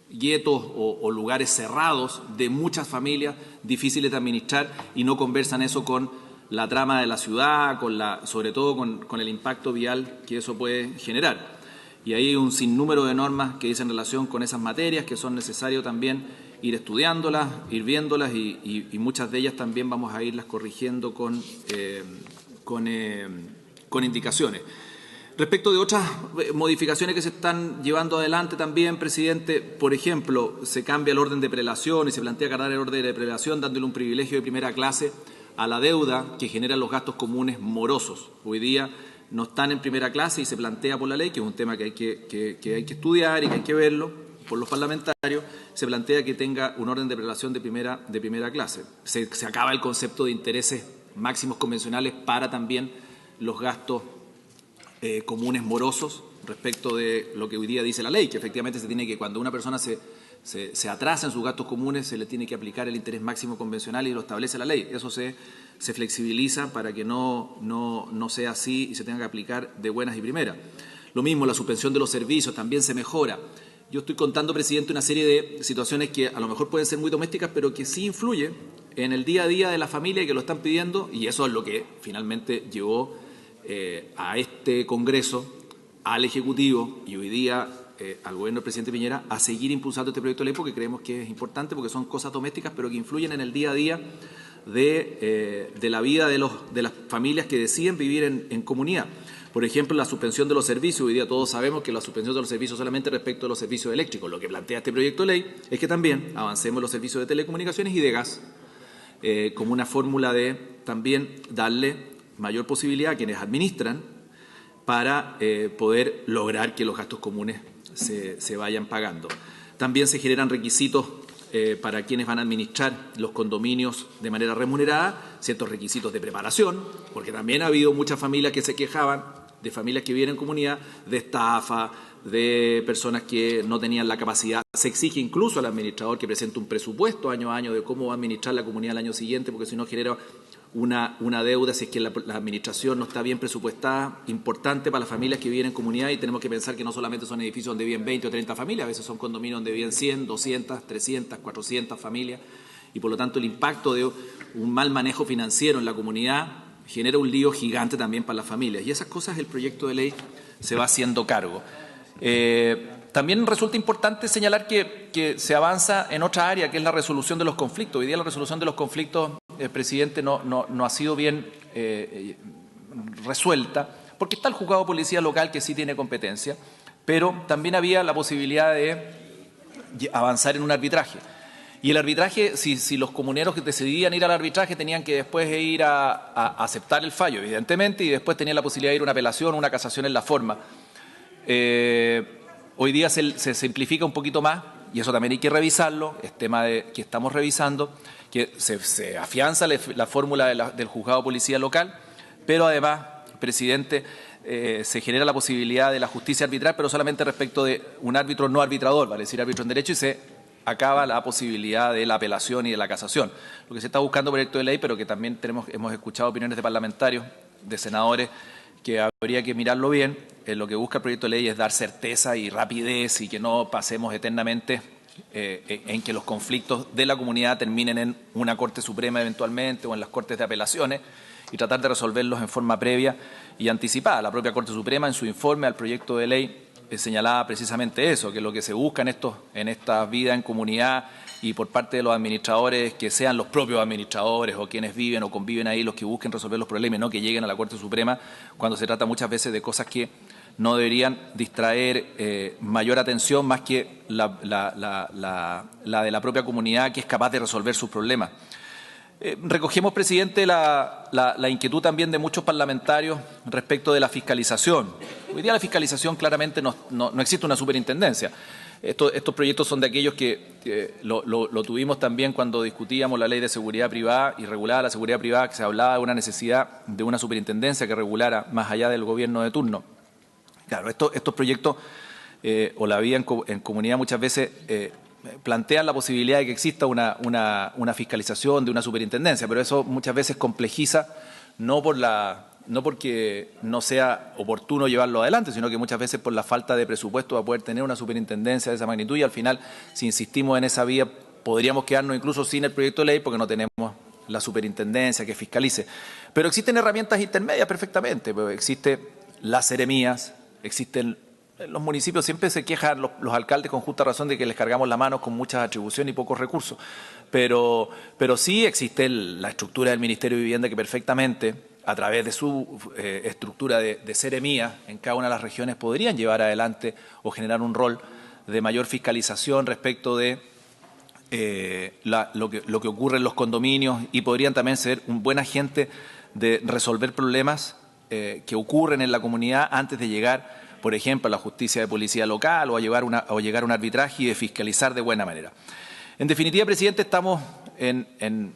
guetos o lugares cerrados de muchas familias difíciles de administrar y no conversan eso con la trama de la ciudad, sobre todo con el impacto vial que eso puede generar. Y ahí hay un sinnúmero de normas que dicen relación con esas materias que son necesarios también ir estudiándolas, ir viéndolas y muchas de ellas también vamos a irlas corrigiendo con indicaciones. Respecto de otras modificaciones que se están llevando adelante también, presidente, por ejemplo, se cambia el orden de prelación y se plantea cargar el orden de prelación dándole un privilegio de primera clase a la deuda que generan los gastos comunes morosos. Hoy día no están en primera clase y se plantea por la ley, que es un tema que hay que estudiar y que hay que verlo por los parlamentarios, se plantea que tenga un orden de prelación de primera clase. Se acaba el concepto de intereses máximos convencionales para también los gastos comunes morosos respecto de lo que hoy día dice la ley, que efectivamente se tiene que, cuando una persona se atrasa en sus gastos comunes, se le tiene que aplicar el interés máximo convencional y lo establece la ley. Eso se flexibiliza para que no sea así y se tenga que aplicar de buenas y primeras. Lo mismo, la suspensión de los servicios también se mejora. Yo estoy contando, presidente, una serie de situaciones que a lo mejor pueden ser muy domésticas, pero que sí influyen en el día a día de la familia y que lo están pidiendo, y eso es lo que finalmente llevó a este Congreso, al Ejecutivo y hoy día al Gobierno del presidente Piñera a seguir impulsando este proyecto de ley porque creemos que es importante, porque son cosas domésticas, pero que influyen en el día a día de la vida de las familias que deciden vivir en comunidad. Por ejemplo, la suspensión de los servicios. Hoy día todos sabemos que la suspensión de los servicios solamente respecto a los servicios eléctricos. Lo que plantea este proyecto de ley es que también avancemos los servicios de telecomunicaciones y de gas como una fórmula de también darle mayor posibilidad a quienes administran para poder lograr que los gastos comunes se vayan pagando. También se generan requisitos para quienes van a administrar los condominios de manera remunerada, ciertos requisitos de preparación, porque también ha habido muchas familias que se quejaban de familias que viven en comunidad, de estafa, de personas que no tenían la capacidad. Se exige incluso al administrador que presente un presupuesto año a año de cómo va a administrar la comunidad el año siguiente, porque si no genera una deuda si es que la administración no está bien presupuestada, importante para las familias que viven en comunidad, y tenemos que pensar que no solamente son edificios donde viven 20 o 30 familias, a veces son condominios donde viven 100, 200, 300, 400 familias, y por lo tanto el impacto de un mal manejo financiero en la comunidad genera un lío gigante también para las familias, y esas cosas el proyecto de ley se va haciendo cargo. También resulta importante señalar que se avanza en otra área, que es la resolución de los conflictos. Hoy día la resolución de los conflictos, presidente, no ha sido bien resuelta, porque está el juzgado de policía local que sí tiene competencia, pero también había la posibilidad de avanzar en un arbitraje. Y el arbitraje, si los comuneros que decidían ir al arbitraje tenían que después ir a aceptar el fallo, evidentemente, y después tenían la posibilidad de ir a una apelación o una casación en la forma. Hoy día se simplifica un poquito más y eso también hay que revisarlo, es tema que estamos revisando, que se afianza la fórmula del juzgado de policía local, pero además, presidente, se genera la posibilidad de la justicia arbitral, pero solamente respecto de un árbitro no arbitrador, vale decir árbitro en derecho, y se acaba la posibilidad de la apelación y de la casación. Lo que se está buscando proyecto de ley, pero que también hemos escuchado opiniones de parlamentarios, de senadores, que habría que mirarlo bien. Lo que busca el proyecto de ley es dar certeza y rapidez y que no pasemos eternamente en que los conflictos de la comunidad terminen en una Corte Suprema eventualmente o en las Cortes de Apelaciones, y tratar de resolverlos en forma previa y anticipada. La propia Corte Suprema, en su informe al proyecto de ley, señalaba precisamente eso, que lo que se busca en esta vida en comunidad y por parte de los administradores, que sean los propios administradores o quienes viven o conviven ahí los que busquen resolver los problemas y no que lleguen a la Corte Suprema, cuando se trata muchas veces de cosas que no deberían distraer mayor atención más que la de la propia comunidad, que es capaz de resolver sus problemas. Recogemos, presidente, la inquietud también de muchos parlamentarios respecto de la fiscalización. Hoy día la fiscalización claramente no existe una superintendencia. Estos proyectos son de aquellos que lo tuvimos también cuando discutíamos la ley de seguridad privada y regulaba la seguridad privada, que se hablaba de una necesidad de una superintendencia que regulara más allá del gobierno de turno. Claro, estos proyectos o la vida en comunidad muchas veces plantean la posibilidad de que exista una fiscalización de una superintendencia, pero eso muchas veces complejiza, no porque no sea oportuno llevarlo adelante, sino que muchas veces por la falta de presupuesto para poder tener una superintendencia de esa magnitud, y al final, si insistimos en esa vía, podríamos quedarnos incluso sin el proyecto de ley porque no tenemos la superintendencia que fiscalice. Pero existen herramientas intermedias perfectamente, existen las seremías, existen. Los municipios siempre se quejan, los alcaldes con justa razón, de que les cargamos la mano con muchas atribuciones y pocos recursos. Pero sí existe la estructura del Ministerio de Vivienda que perfectamente, a través de su estructura de seremía en cada una de las regiones, podrían llevar adelante o generar un rol de mayor fiscalización respecto de lo que ocurre en los condominios, y podrían también ser un buen agente de resolver problemas que ocurren en la comunidad antes de llegar, por ejemplo, a la justicia de policía local o a llegar a un arbitraje, y de fiscalizar de buena manera. En definitiva, presidente, estamos en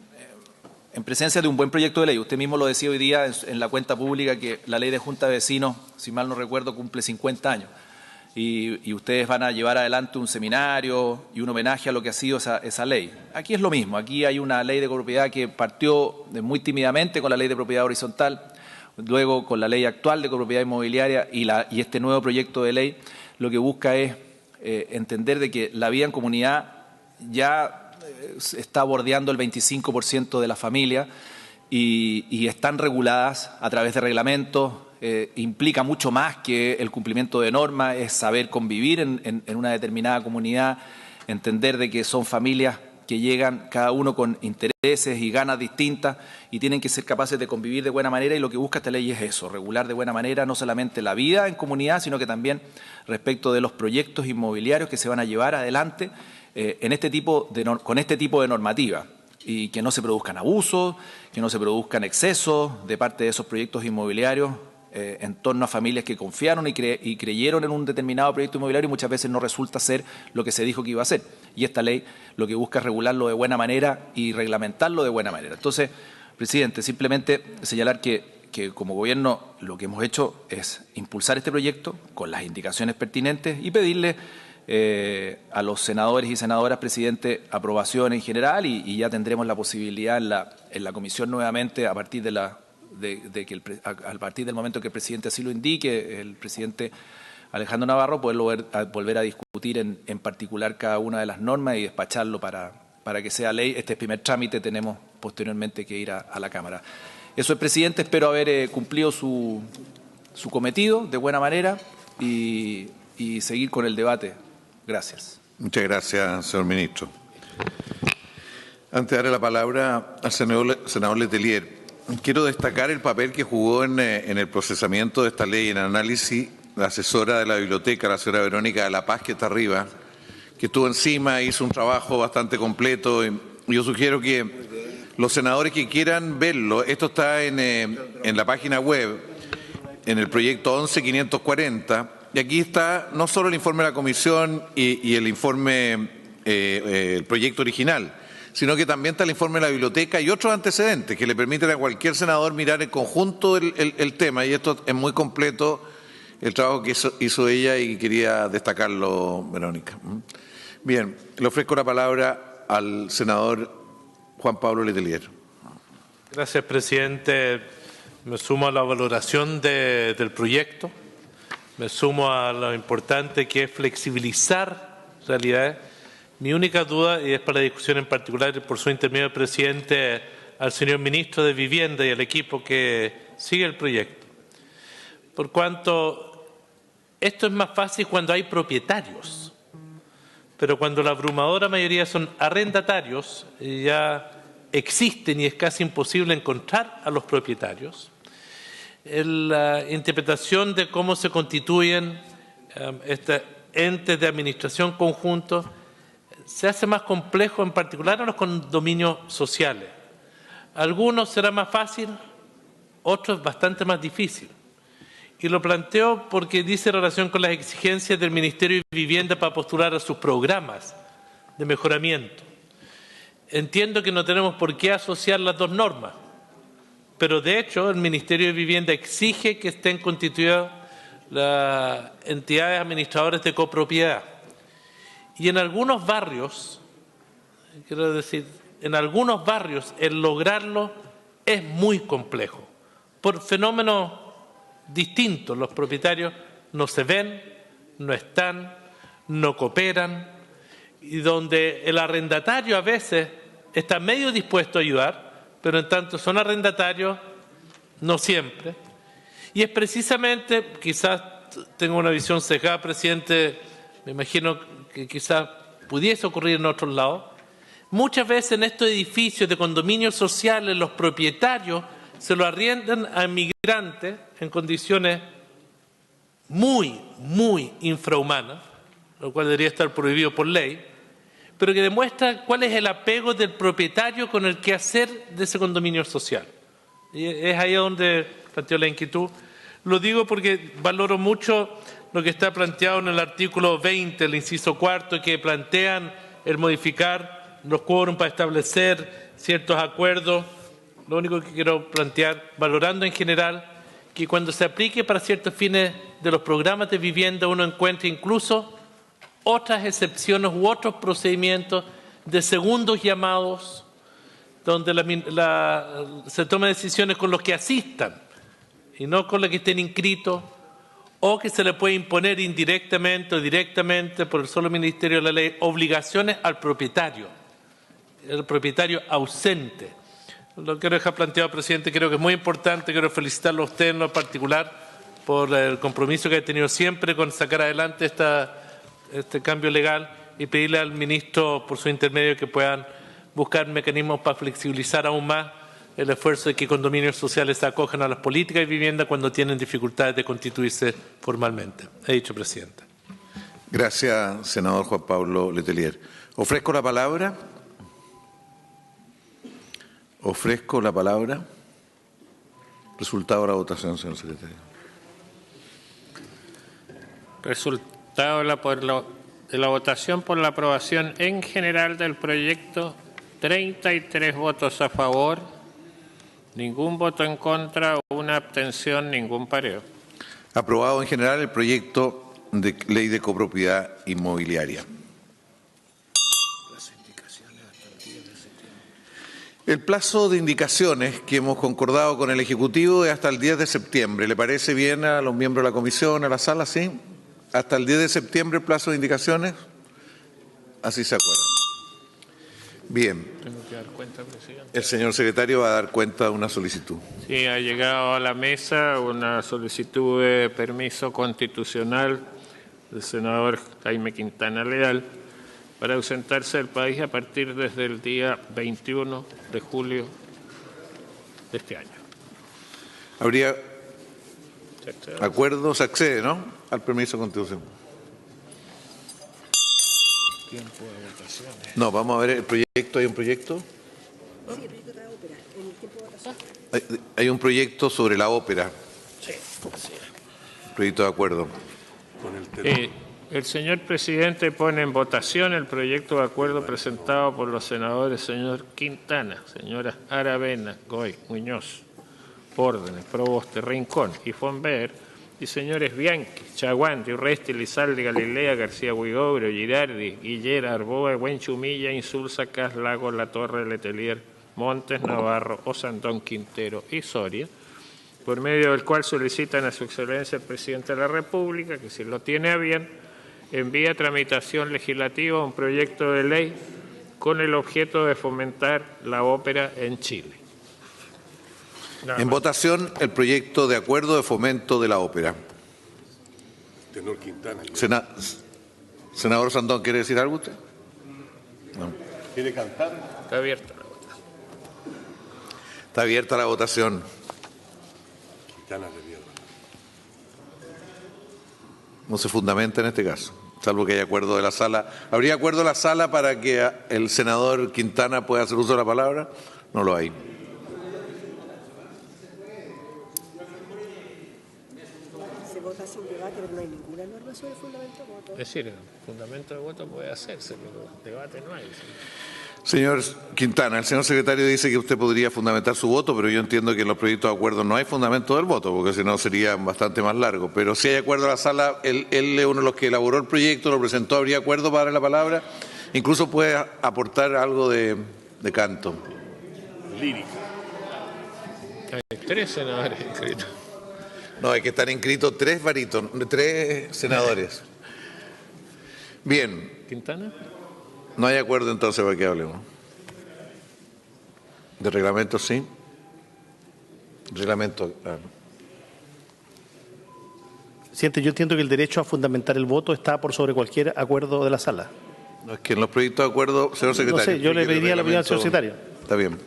presencia de un buen proyecto de ley. Usted mismo lo decía hoy día en la cuenta pública, que la ley de Junta de Vecinos, si mal no recuerdo, cumple 50 años. Y ustedes van a llevar adelante un seminario y un homenaje a lo que ha sido esa ley. Aquí es lo mismo. Aquí hay una ley de copropiedad que partió muy tímidamente con la ley de propiedad horizontal, luego con la ley actual de copropiedad inmobiliaria y este nuevo proyecto de ley. Lo que busca es entender de que la vida en comunidad ya está bordeando el 25% de las familias y están reguladas a través de reglamentos. Implica mucho más que el cumplimiento de normas, es saber convivir en una determinada comunidad, entender de que son familias que llegan cada uno con intereses y ganas distintas y tienen que ser capaces de convivir de buena manera, y lo que busca esta ley es eso, regular de buena manera no solamente la vida en comunidad, sino que también respecto de los proyectos inmobiliarios que se van a llevar adelante con este tipo de normativa, y que no se produzcan abusos, que no se produzcan excesos de parte de esos proyectos inmobiliarios en torno a familias que confiaron y creyeron en un determinado proyecto inmobiliario, y muchas veces no resulta ser lo que se dijo que iba a ser. Y esta ley lo que busca es regularlo de buena manera y reglamentarlo de buena manera. Entonces, presidente, simplemente señalar que como gobierno lo que hemos hecho es impulsar este proyecto con las indicaciones pertinentes y pedirle a los senadores y senadoras, presidente, aprobación en general, y ya tendremos la posibilidad en la comisión nuevamente, a partir a partir del momento que el presidente así lo indique, el presidente Alejandro Navarro, poder volver a discutir en particular cada una de las normas y despacharlo para que sea ley. Este primer trámite, tenemos posteriormente que ir a la Cámara. Eso es, presidente, espero haber cumplido su cometido de buena manera y seguir con el debate. Gracias. Muchas gracias, señor ministro. Antes de darle la palabra al senador Letelier, quiero destacar el papel que jugó en el procesamiento de esta ley, en el análisis, la asesora de la biblioteca, la señora Verónica de la Paz, que está arriba, que estuvo encima, hizo un trabajo bastante completo. Y yo sugiero que los senadores que quieran verlo, esto está en la página web, en el proyecto 11.540, y aquí está no solo el informe de la comisión y el informe el proyecto original, sino que también está el informe de la biblioteca y otros antecedentes que le permiten a cualquier senador mirar en conjunto el tema, y esto es muy completo el trabajo que hizo ella y quería destacarlo, Verónica. Bien, le ofrezco la palabra al senador Juan Pablo Letelier. Gracias, presidente. Me sumo a la valoración del proyecto, me sumo a lo importante que es flexibilizar realidades. Mi única duda, y es para la discusión en particular por su intermedio, presidente, al señor ministro de Vivienda y al equipo que sigue el proyecto, por cuanto esto es más fácil cuando hay propietarios, pero cuando la abrumadora mayoría son arrendatarios, ya existen y es casi imposible encontrar a los propietarios. La interpretación de cómo se constituyen estos entes de administración conjuntos se hace más complejo, en particular en los condominios sociales. Algunos será más fácil, otros bastante más difícil. Y lo planteo porque dice relación con las exigencias del Ministerio de Vivienda para postular a sus programas de mejoramiento. Entiendo que no tenemos por qué asociar las dos normas, pero de hecho el Ministerio de Vivienda exige que estén constituidas las entidades administradoras de copropiedad. Y en algunos barrios, quiero decir, en algunos barrios el lograrlo es muy complejo, por fenómenos distintos. Los propietarios no se ven, no están, no cooperan, y donde el arrendatario a veces está medio dispuesto a ayudar, pero en tanto son arrendatarios, no siempre. Y es precisamente, quizás tengo una visión sesgada, presidente, me imagino que quizás pudiese ocurrir en otros lados, muchas veces en estos edificios de condominios sociales los propietarios se lo arriendan a inmigrantes en condiciones muy, muy infrahumanas, lo cual debería estar prohibido por ley, pero que demuestra cuál es el apego del propietario con el quehacer de ese condominio social. Y es ahí donde planteo la inquietud. Lo digo porque valoro mucho lo que está planteado en el artículo 20, el inciso cuarto, que plantean el modificar los quórum para establecer ciertos acuerdos. Lo único que quiero plantear, valorando en general, que cuando se aplique para ciertos fines de los programas de vivienda uno encuentre incluso otras excepciones u otros procedimientos de segundos llamados donde se toman decisiones con los que asistan y no con los que estén inscritos, o que se le puede imponer indirectamente o directamente por el solo Ministerio de la Ley obligaciones al propietario, el propietario ausente. Lo quiero dejar planteado, presidente, creo que es muy importante, quiero felicitarlo a usted en lo particular por el compromiso que ha tenido siempre con sacar adelante este cambio legal, y pedirle al ministro por su intermedio que puedan buscar mecanismos para flexibilizar aún más el esfuerzo de que condominios sociales se acojan a las políticas de vivienda cuando tienen dificultades de constituirse formalmente. He dicho, presidente. Gracias, senador Juan Pablo Letelier. Ofrezco la palabra. Resultado de la votación, señor secretario. Resultado de la votación por la aprobación en general del proyecto: 33 votos a favor, ningún voto en contra, una abstención, ningún pareo. Aprobado en general el proyecto de ley de copropiedad inmobiliaria. El plazo de indicaciones que hemos concordado con el Ejecutivo es hasta el 10 de septiembre. ¿Le parece bien a los miembros de la comisión, a la sala? ¿Sí? Hasta el 10 de septiembre el plazo de indicaciones. Así se acuerda. Bien. Tengo que dar cuenta, presidente. El señor secretario va a dar cuenta de una solicitud. Sí, ha llegado a la mesa una solicitud de permiso constitucional del senador Jaime Quintana Leal para ausentarse del país a partir desde el día 21 de julio de este año. ¿Habría acuerdo? Se accede, ¿no?, al permiso constitucional. Tiempo de votaciones. No, vamos a ver el proyecto. ¿Hay un proyecto? Sí, el proyecto de la ópera. En el tiempo de votación. Hay un proyecto sobre la ópera. Sí, sí. Proyecto de acuerdo. Eh, El señor presidente pone en votación el proyecto de acuerdo presentado por los senadores señor Quintana, señoras Aravena, Goy, Muñoz, Órdenes, Proboste, Rincón y Fonver, y señores Bianchi, Chaguante, Urresti, Lizalde, Galilea, García Huidobro, Girardi, Guillera, Arboa, Buenchumilla, Insulza, Caslago, La Torre, Letelier, Montes, Navarro, Osandón, Quintero y Soria, por medio del cual solicitan a su excelencia el presidente de la República, que si lo tiene a bien, envíe a tramitación legislativa un proyecto de ley con el objeto de fomentar la ópera en Chile. En votación el proyecto de acuerdo de fomento de la ópera. Tenor Quintana. Senador Sandón, ¿quiere decir algo usted? No. ¿Quiere cantar? Está abierta la votación. Está abierta la votación. Quintana de mierda. No se fundamenta en este caso, salvo que haya acuerdo de la sala. ¿Habría acuerdo de la sala para que el senador Quintana pueda hacer uso de la palabra? No lo hay. Se vota sin debate, pero no hay ninguna norma sobre el fundamento de voto. Es decir, el fundamento de voto puede hacerse, pero debate no hay. Señor Quintana, el señor secretario dice que usted podría fundamentar su voto, pero yo entiendo que en los proyectos de acuerdo no hay fundamento del voto, porque si no sería bastante más largo. Pero si hay acuerdo a la sala, él es uno de los que elaboró el proyecto, lo presentó, ¿habría acuerdo para darle la palabra? Incluso puede aportar algo de canto. Lírica. Hay 3 senadores inscritos. No, hay que estar inscritos 3 senadores. Bien. ¿Quintana? No hay acuerdo entonces para que hablemos. ¿De reglamento sí? Reglamento. Presidente, yo entiendo que el derecho a fundamentar el voto está por sobre cualquier acuerdo de la sala. No, es que en los proyectos de acuerdo, señor secretario. No sé, yo le pediría la opinión al señor secretario. Está bien.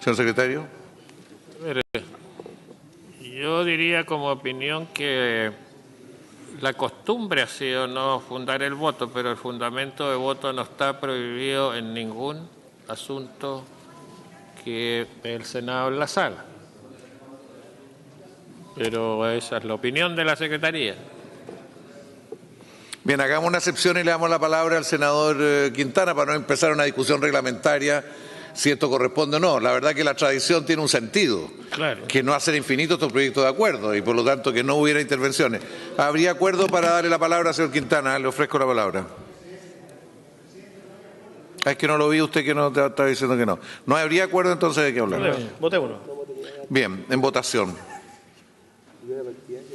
Señor secretario. Yo diría como opinión que la costumbre ha sido no fundar el voto, pero el fundamento de voto no está prohibido en ningún asunto que el Senado en la sala. Pero esa es la opinión de la Secretaría. Bien, hagamos una excepción y le damos la palabra al senador Quintana para no empezar una discusión reglamentaria si esto corresponde o no. La verdad que la tradición tiene un sentido, claro, que no hacen infinitos estos proyectos de acuerdo y por lo tanto que no hubiera intervenciones. ¿Habría acuerdo para darle la palabra al señor Quintana? Le ofrezco la palabra. Es que no lo vi usted que no está diciendo que no. ¿No habría acuerdo entonces de qué hablar? Votémonos. Bien, en votación.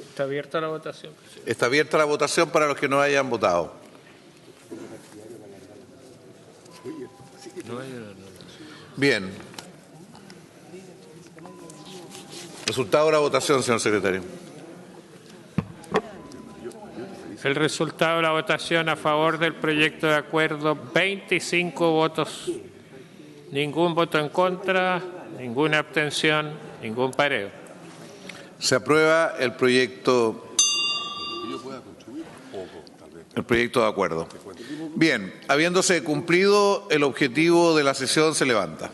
¿Está abierta la votación? Está abierta la votación para los que no hayan votado. Bien. Resultado de la votación, señor secretario. El resultado de la votación a favor del proyecto de acuerdo, 25 votos, ningún voto en contra, ninguna abstención, ningún pareo. Se aprueba el proyecto de acuerdo. Bien, habiéndose cumplido el objetivo de la sesión, se levanta.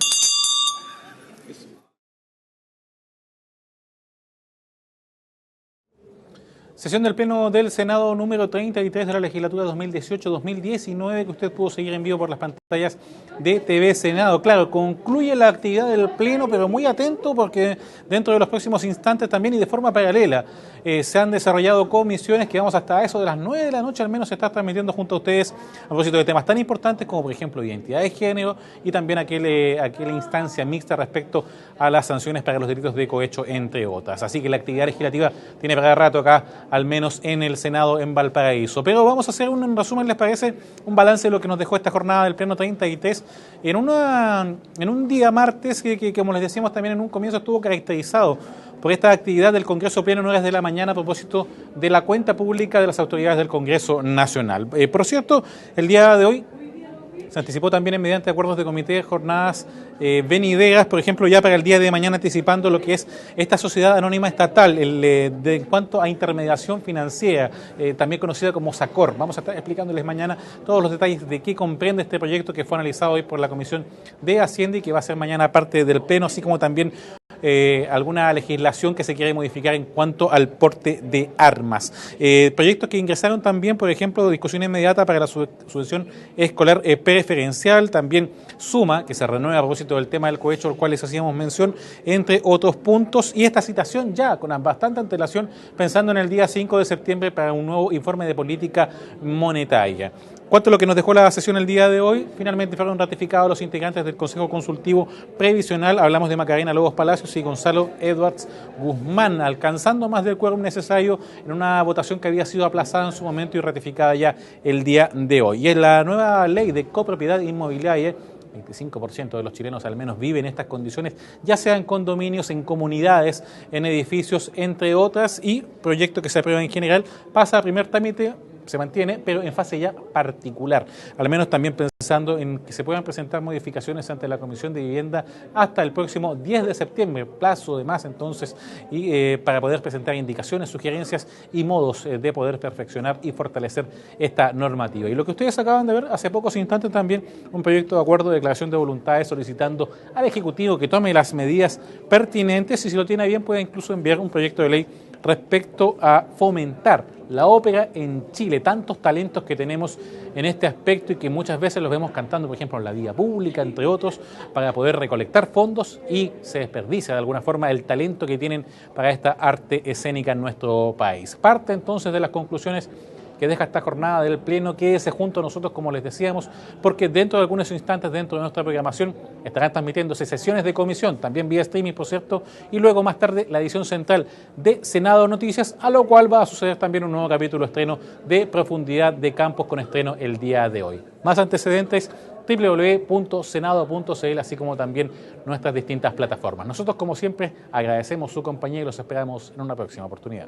Sesión del Pleno del Senado número 33 de la legislatura 2018-2019 que usted pudo seguir en vivo por las pantallas de TV Senado. Claro, concluye la actividad del Pleno, pero muy atento porque dentro de los próximos instantes también y de forma paralela se han desarrollado comisiones que vamos hasta eso de las 9 de la noche al menos se está transmitiendo junto a ustedes a propósito de temas tan importantes como por ejemplo identidad de género y también aquella instancia mixta respecto a las sanciones para los delitos de cohecho, entre otras. Así que la actividad legislativa tiene para rato acá, al menos en el Senado en Valparaíso. Pero vamos a hacer un resumen, ¿les parece? Un balance de lo que nos dejó esta jornada del Pleno 33 en un día martes que, como les decíamos también en un comienzo, estuvo caracterizado por esta actividad del Congreso Pleno en horas de la mañana a propósito de la cuenta pública de las autoridades del Congreso Nacional. Por cierto, el día de hoy se anticipó también mediante acuerdos de comité jornadas venideras, por ejemplo, ya para el día de mañana anticipando lo que es esta sociedad anónima estatal en cuanto a intermediación financiera, también conocida como SACOR. Vamos a estar explicándoles mañana todos los detalles de qué comprende este proyecto que fue analizado hoy por la Comisión de Hacienda y que va a ser mañana parte del Pleno, así como también alguna legislación que se quiere modificar en cuanto al porte de armas. Proyectos que ingresaron también, por ejemplo, discusión inmediata para la subvención escolar preferencial, también suma, que se renueva a propósito del tema del cohecho, al cual les hacíamos mención, entre otros puntos, y esta citación ya con bastante antelación, pensando en el día 5 de septiembre para un nuevo informe de política monetaria. Cuanto a lo que nos dejó la sesión el día de hoy, finalmente fueron ratificados los integrantes del Consejo Consultivo Previsional. Hablamos de Macarena Lobos Palacios y Gonzalo Edwards Guzmán, alcanzando más del quórum necesario en una votación que había sido aplazada en su momento y ratificada ya el día de hoy. Y en la nueva ley de copropiedad inmobiliaria, 25% de los chilenos al menos viven en estas condiciones, ya sea en condominios, en comunidades, en edificios, entre otras, y proyecto que se aprueba en general pasa a primer trámite, se mantiene, pero en fase ya particular, al menos también pensando en que se puedan presentar modificaciones ante la Comisión de Vivienda hasta el próximo 10 de septiembre, plazo de más entonces, y para poder presentar indicaciones, sugerencias y modos de poder perfeccionar y fortalecer esta normativa. Y lo que ustedes acaban de ver hace pocos instantes también, un proyecto de acuerdo de declaración de voluntades solicitando al Ejecutivo que tome las medidas pertinentes y si lo tiene bien puede incluso enviar un proyecto de ley respecto a fomentar la ópera en Chile, tantos talentos que tenemos en este aspecto y que muchas veces los vemos cantando, por ejemplo, en la vía pública, entre otros, para poder recolectar fondos y se desperdicia de alguna forma el talento que tienen para esta arte escénica en nuestro país. Parte entonces de las conclusiones que deja esta jornada del Pleno, quédese junto a nosotros, como les decíamos, porque dentro de algunos instantes, dentro de nuestra programación, estarán transmitiéndose sesiones de comisión, también vía streaming, por cierto, y luego más tarde la edición central de Senado Noticias, a lo cual va a suceder también un nuevo capítulo estreno de Profundidad de Campos con estreno el día de hoy. Más antecedentes, www.senado.cl, así como también nuestras distintas plataformas. Nosotros, como siempre, agradecemos su compañía y los esperamos en una próxima oportunidad.